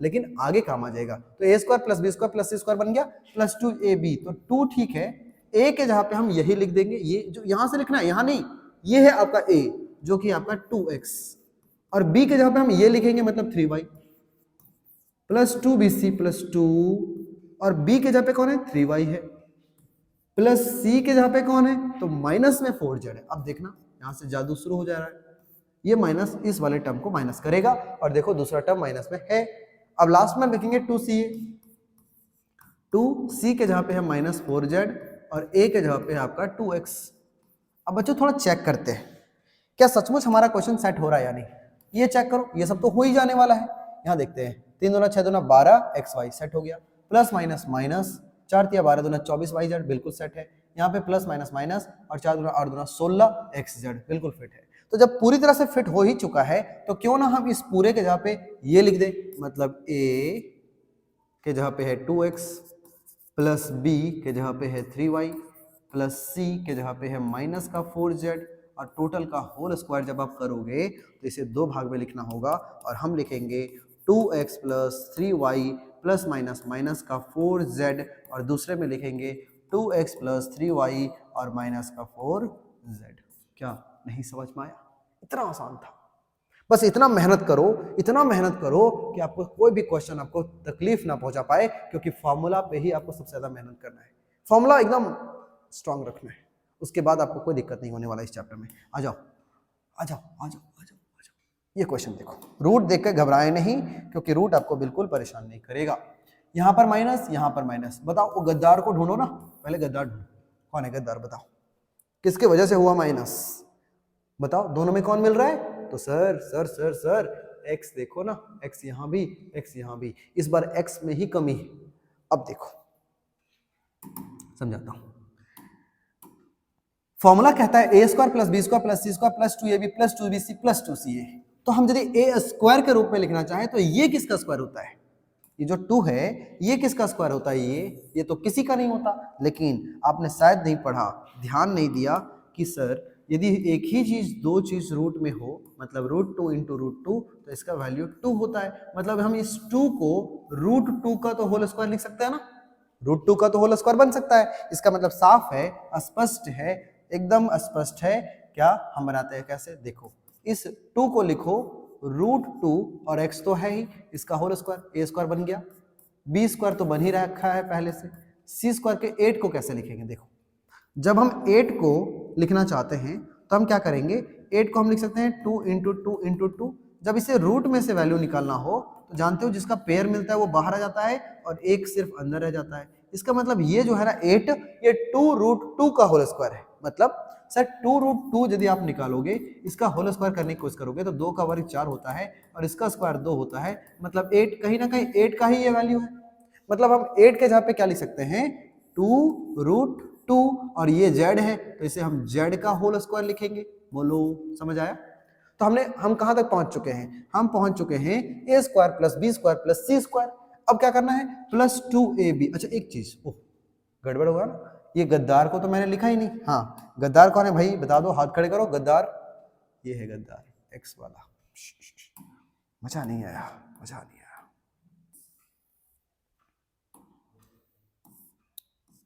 लेकिन आगे काम आ जाएगा। तो a square plus b square plus c square बन गया प्लस 2ab। तो 2 ठीक है, ए के जहां पे हम यही लिख देंगे, ये जो यहां से लिखना है यहां नहीं, ये है आपका ए जो कि आपका 2x, और बी के जहां पे हम ये लिखेंगे मतलब 3y प्लस 2bc प्लस 2, और बी के जहां पे कौन है 3y है, प्लस सी के जहां पे कौन है तो माइनस में 4z है। अब देखना यहां से जादू शुरू हो जा रहा है, ये माइनस इस वाले टर्म को माइनस करेगा, और देखो दूसरा टर्म माइनस में है। अब लास्ट में लिखेंगे 2c, 2c के जहां पे है माइनस 4z और a के जहां पे है आपका 2x। अब बच्चों थोड़ा चेक करते हैं क्या सचमुच हमारा क्वेश्चन सेट हो रहा है या नहीं। ये चेक करो, ये सब तो हो ही जाने वाला है। यहाँ देखते हैं 3 दूना 6 दूना 12 xy सेट हो गया, प्लस माइनस माइनस 4 तिया 12 दूना 24 yz बिल्कुल सेट है। यहाँ पे प्लस माइनस माइनस और 4 दूना 8 दूना 16 xz बिल्कुल फिट है। तो जब पूरी तरह से फिट हो ही चुका है तो क्यों ना हम इस पूरे के जहाँ पे ये लिख दे, मतलब a के जहाँ पे है 2x प्लस b के जहाँ पे है 3y प्लस c के जहाँ पे है माइनस का 4z, और टोटल का होल स्क्वायर जब आप करोगे तो इसे 2 भाग में लिखना होगा, और हम लिखेंगे 2x plus 3y plus minus minus का 4z, और दूसरे में लिखेंगे 2x प्लस 3y और माइनस का 4z। क्या नहीं समझ में आया? इतना आसान था। बस इतना मेहनत करो, इतना मेहनत करो कि आपको कोई भी क्वेश्चन आपको तकलीफ ना पहुंचा पाए, क्योंकि फॉर्मूला पे ही आपको सबसे ज्यादा मेहनत करना है। फॉर्मूला एकदम स्ट्रांग रखना है, उसके बाद आपको कोई दिक्कत नहीं होने वाला इस चैप्टर में। आ जाओ आ जाओ आ जाओ आ जाओ आ जाओ। ये क्वेश्चन देखो, रूट देख के घबराए नहीं, क्योंकि रूट आपको बिल्कुल परेशान नहीं करेगा। यहाँ पर माइनस, यहाँ पर माइनस। बताओ वो गद्दार को ढूंढो ना, पहले गद्दार ढूंढो, कौन है गद्दार बताओ, किसके वजह से हुआ माइनस, बताओ दोनों में कौन मिल रहा है। तो sir sir sir sir x देखो ना, x यहाँ भी x यहाँ भी, इस बार x में ही कमी है। अब देखो समझाता हूं, फॉर्मूला कहता है a square plus b square plus c square plus 2ab plus 2bc plus 2ca। तो हम यदि a स्क्वायर के रूप में लिखना चाहें तो ये किसका स्क्वायर होता है, ये जो 2 है ये किसका स्क्वायर होता है, ये तो किसी का नहीं होता। लेकिन आपने शायद नहीं पढ़ा, ध्यान नहीं दिया कि सर यदि एक ही चीज दो चीज रूट में हो, मतलब √2 इंटू √2, तो इसका वैल्यू 2 होता है। मतलब हम इस 2 को √2 का तो होल स्क्वायर लिख सकते हैं ना, √2 का तो होल स्क्वायर बन सकता है। इसका मतलब साफ है, स्पष्ट है, एकदम स्पष्ट है। क्या हम बनाते हैं कैसे, देखो इस 2 को लिखो √2 और x तो है ही, इसका होल स्क्वायर, a स्क्वायर बन गया, b स्क्वायर तो बन ही रखा है पहले से, c स्क्वायर के 8 को कैसे लिखेंगे। देखो जब हम 8 को लिखना चाहते हैं तो हम क्या करेंगे, 8 को हम लिख सकते हैं 2 इंटू 2 इंटू 2। जब इसे रूट में से वैल्यू निकालना हो तो जानते हो जिसका पेयर मिलता है वो बाहर आ जाता है और एक सिर्फ अंदर रह जाता है। इसका मतलब ये जो है ना 8, ये 2√2 का होल स्क्वायर है। मतलब सर 2√2 यदि आप निकालोगे, इसका होल स्क्वायर करने की कोशिश करोगे तो 2 का वर्ग 4 होता है और इसका स्क्वायर 2 होता है, मतलब 8 कहीं ना कहीं 8 का ही ये वैल्यू है। मतलब हम 8 के जगह पे क्या लिख सकते हैं 2√2, और ये z है तो इसे हम z का होल स्क्वायर लिखेंगे। बोलो समझ आया? तो हम कहां तक पहुंच चुके हैं, हम पहुंच चुके हैं a square plus b square plus c square. अब क्या करना है प्लस 2ab। अच्छा एक चीज, ओह गड़बड़ होगा ना, ये गद्दार को तो मैंने लिखा ही नहीं। हाँ गद्दार कौन है भाई बता दो, हाथ खड़े करो। गद्दार ये है, गद्दार x वाला। मजा नहीं आया, मजा नहीं आया।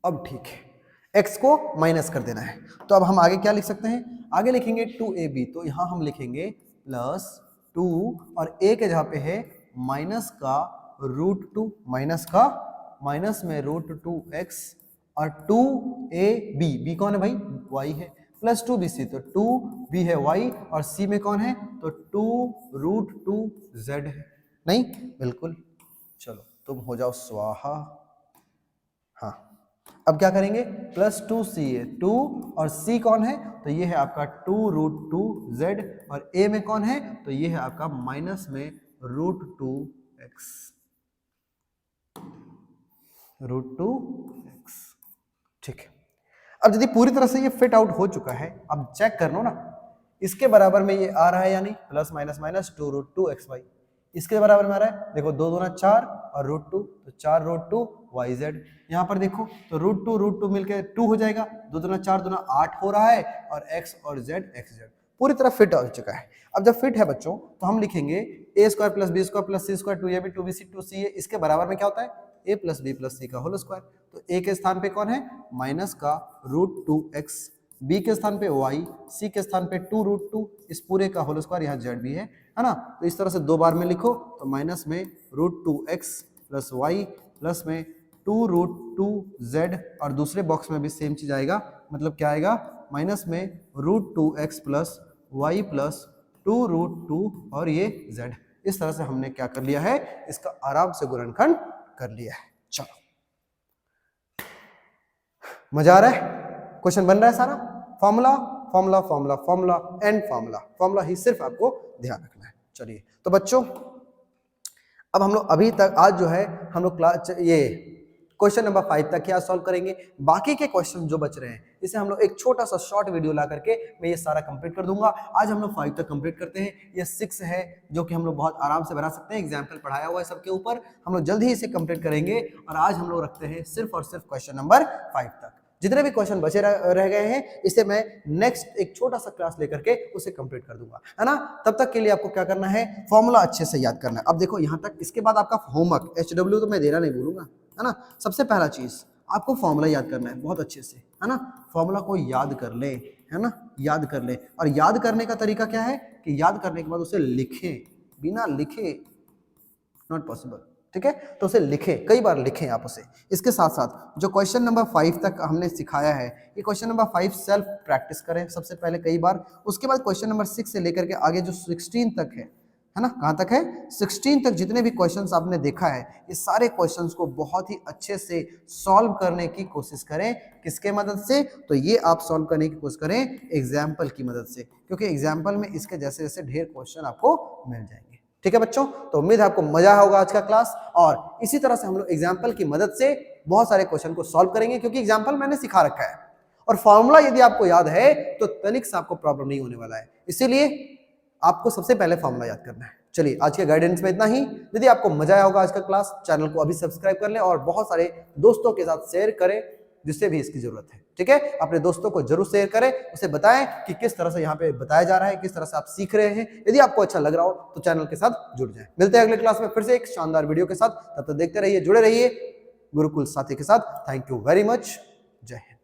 अब ठीक है, x को माइनस कर देना है, तो अब हम आगे क्या लिख सकते हैं, आगे लिखेंगे 2ab। तो यहां हम लिखेंगे प्लस 2 और a के जहां पे है माइनस का √2, माइनस का माइनस में √2x और 2ab, b कौन है भाई y है, प्लस 2bc, तो 2b है y और c में कौन है तो 2√2z है। नहीं बिल्कुल, चलो तुम हो जाओ स्वाहा। हाँ अब क्या करेंगे प्लस 2c है, 2 और c कौन है तो ये है आपका 2√2z, और a में कौन है तो ये है आपका माइनस में √2x, √2x। ठीक है, अब यदि पूरी तरह से ये फिट आउट हो चुका है, अब चेक कर लो ना इसके बराबर में ये आ रहा है या नहीं, प्लस माइनस माइनस 2√2xy। इसके बराबर में आ रहा है, देखो 2 दूना 4 और √2, तो 4√2yz। यहाँ पर देखो तो √2 मिलकर 2 हो जाएगा, 2 दूना 4 दूना 8 हो रहा है, और x और z xz। पूरी तरह फिट हो चुका है। अब जब फिट है बच्चों तो हम लिखेंगे a square plus b square plus c square 2ab 2bc 2ca, इसके बराबर में क्या होता है a plus b plus c का होल स्क्वायर। तो a के स्थान पे कौन है माइनस का √2x, b के स्थान पे y, c के स्थान पे 2√2, इस पूरे का होल स्क्वायर, यहाँ z भी है ना। तो इस तरह से दो बार में लिखो तो माइनस में √2x प्लस y प्लस में 2√2z, और दूसरे बॉक्स में भी सेम चीज आएगा, मतलब क्या आएगा माइनस में √2x प्लस y प्लस 2√2 और ये z। इस तरह से हमने क्या कर लिया है, इसका आराम से गुणनखंड कर लिया है। चलो मजा आ रहा है, क्वेश्चन बन रहा है सारा, formula formula formula formula and formula, formula ही सिर्फ आपको ध्यान रखना है। चलिए तो बच्चों अब हम लोग अभी तक आज जो है हम लोग क्लास ये क्वेश्चन नंबर 5 तक क्या सॉल्व करेंगे। बाकी के क्वेश्चन जो बच रहे हैं इसे हम लोग एक छोटा सा शॉर्ट वीडियो ला करके मैं ये सारा कंप्लीट कर दूंगा। आज हम लोग 5 तक कंप्लीट करते हैं। ये 6 है जो कि हम लोग बहुत आराम से बना सकते हैं, एग्जाम्पल पढ़ाया हुआ है सबके ऊपर, हम लोग जल्द ही इसे कंप्लीट करेंगे। और आज हम लोग रखते हैं सिर्फ और सिर्फ क्वेश्चन नंबर 5 तक। जितने भी क्वेश्चन बचे रह गए हैं इसे मैं नेक्स्ट एक छोटा सा क्लास लेकर के उसे कंप्लीट कर दूंगा, है ना। तब तक के लिए आपको क्या करना है, फॉर्मूला अच्छे से याद करना है। अब देखो यहाँ तक, इसके बाद आपका होमवर्क HW तो मैं देना नहीं भूलूंगा, है ना। सबसे पहला चीज आपको फॉर्मूला याद करना है बहुत अच्छे से, है ना। फॉर्मूला को याद कर ले, है ना, याद कर ले। और याद करने का तरीका क्या है कि याद करने के बाद उसे लिखें, बिना लिखे नॉट पॉसिबल, ठीक है। तो उसे लिखें, कई बार लिखें आप उसे। इसके साथ साथ जो क्वेश्चन नंबर 5 तक हमने सिखाया है, ये क्वेश्चन नंबर 5 सेल्फ प्रैक्टिस करें सबसे पहले कई बार। उसके बाद क्वेश्चन नंबर 6 से लेकर के आगे जो 16 तक है ना, कहाँ तक है 16 तक जितने भी क्वेश्चंस आपने देखा है, ये सारे क्वेश्चंस को बहुत ही अच्छे से सॉल्व करने की कोशिश करें। किसके मदद से, तो ये आप सॉल्व करने की कोशिश करें एग्जाम्पल की मदद से, क्योंकि एग्जाम्पल में इसके जैसे जैसे ढेर क्वेश्चन आपको मिल जाएंगे। ठीक है बच्चों, तो उम्मीद है आपको मजा आया होगा आज का क्लास। और इसी तरह से हम लोग एग्जाम्पल की मदद से बहुत सारे क्वेश्चन को सॉल्व करेंगे, क्योंकि एग्जाम्पल मैंने सिखा रखा है। और फॉर्मूला यदि आपको याद है तो तनिक से आपको प्रॉब्लम नहीं होने वाला है, इसीलिए आपको सबसे पहले फॉर्मूला याद करना है। चलिए आज के गाइडेंस में इतना ही। यदि आपको मजा आया होगा आज का क्लास, चैनल को अभी सब्सक्राइब कर लें और बहुत सारे दोस्तों के साथ शेयर करें जिससे भी इसकी जरूरत है। ठीक है, अपने दोस्तों को जरूर शेयर करें, उसे बताएं कि किस तरह से यहाँ पे बताया जा रहा है, किस तरह से आप सीख रहे हैं। यदि आपको अच्छा लग रहा हो तो चैनल के साथ जुड़ जाएं। मिलते हैं अगले क्लास में फिर से एक शानदार वीडियो के साथ, तब तक देखते रहिए, जुड़े रहिए गुरुकुल साथी के साथ। थैंक यू वेरी मच, जय हिंद।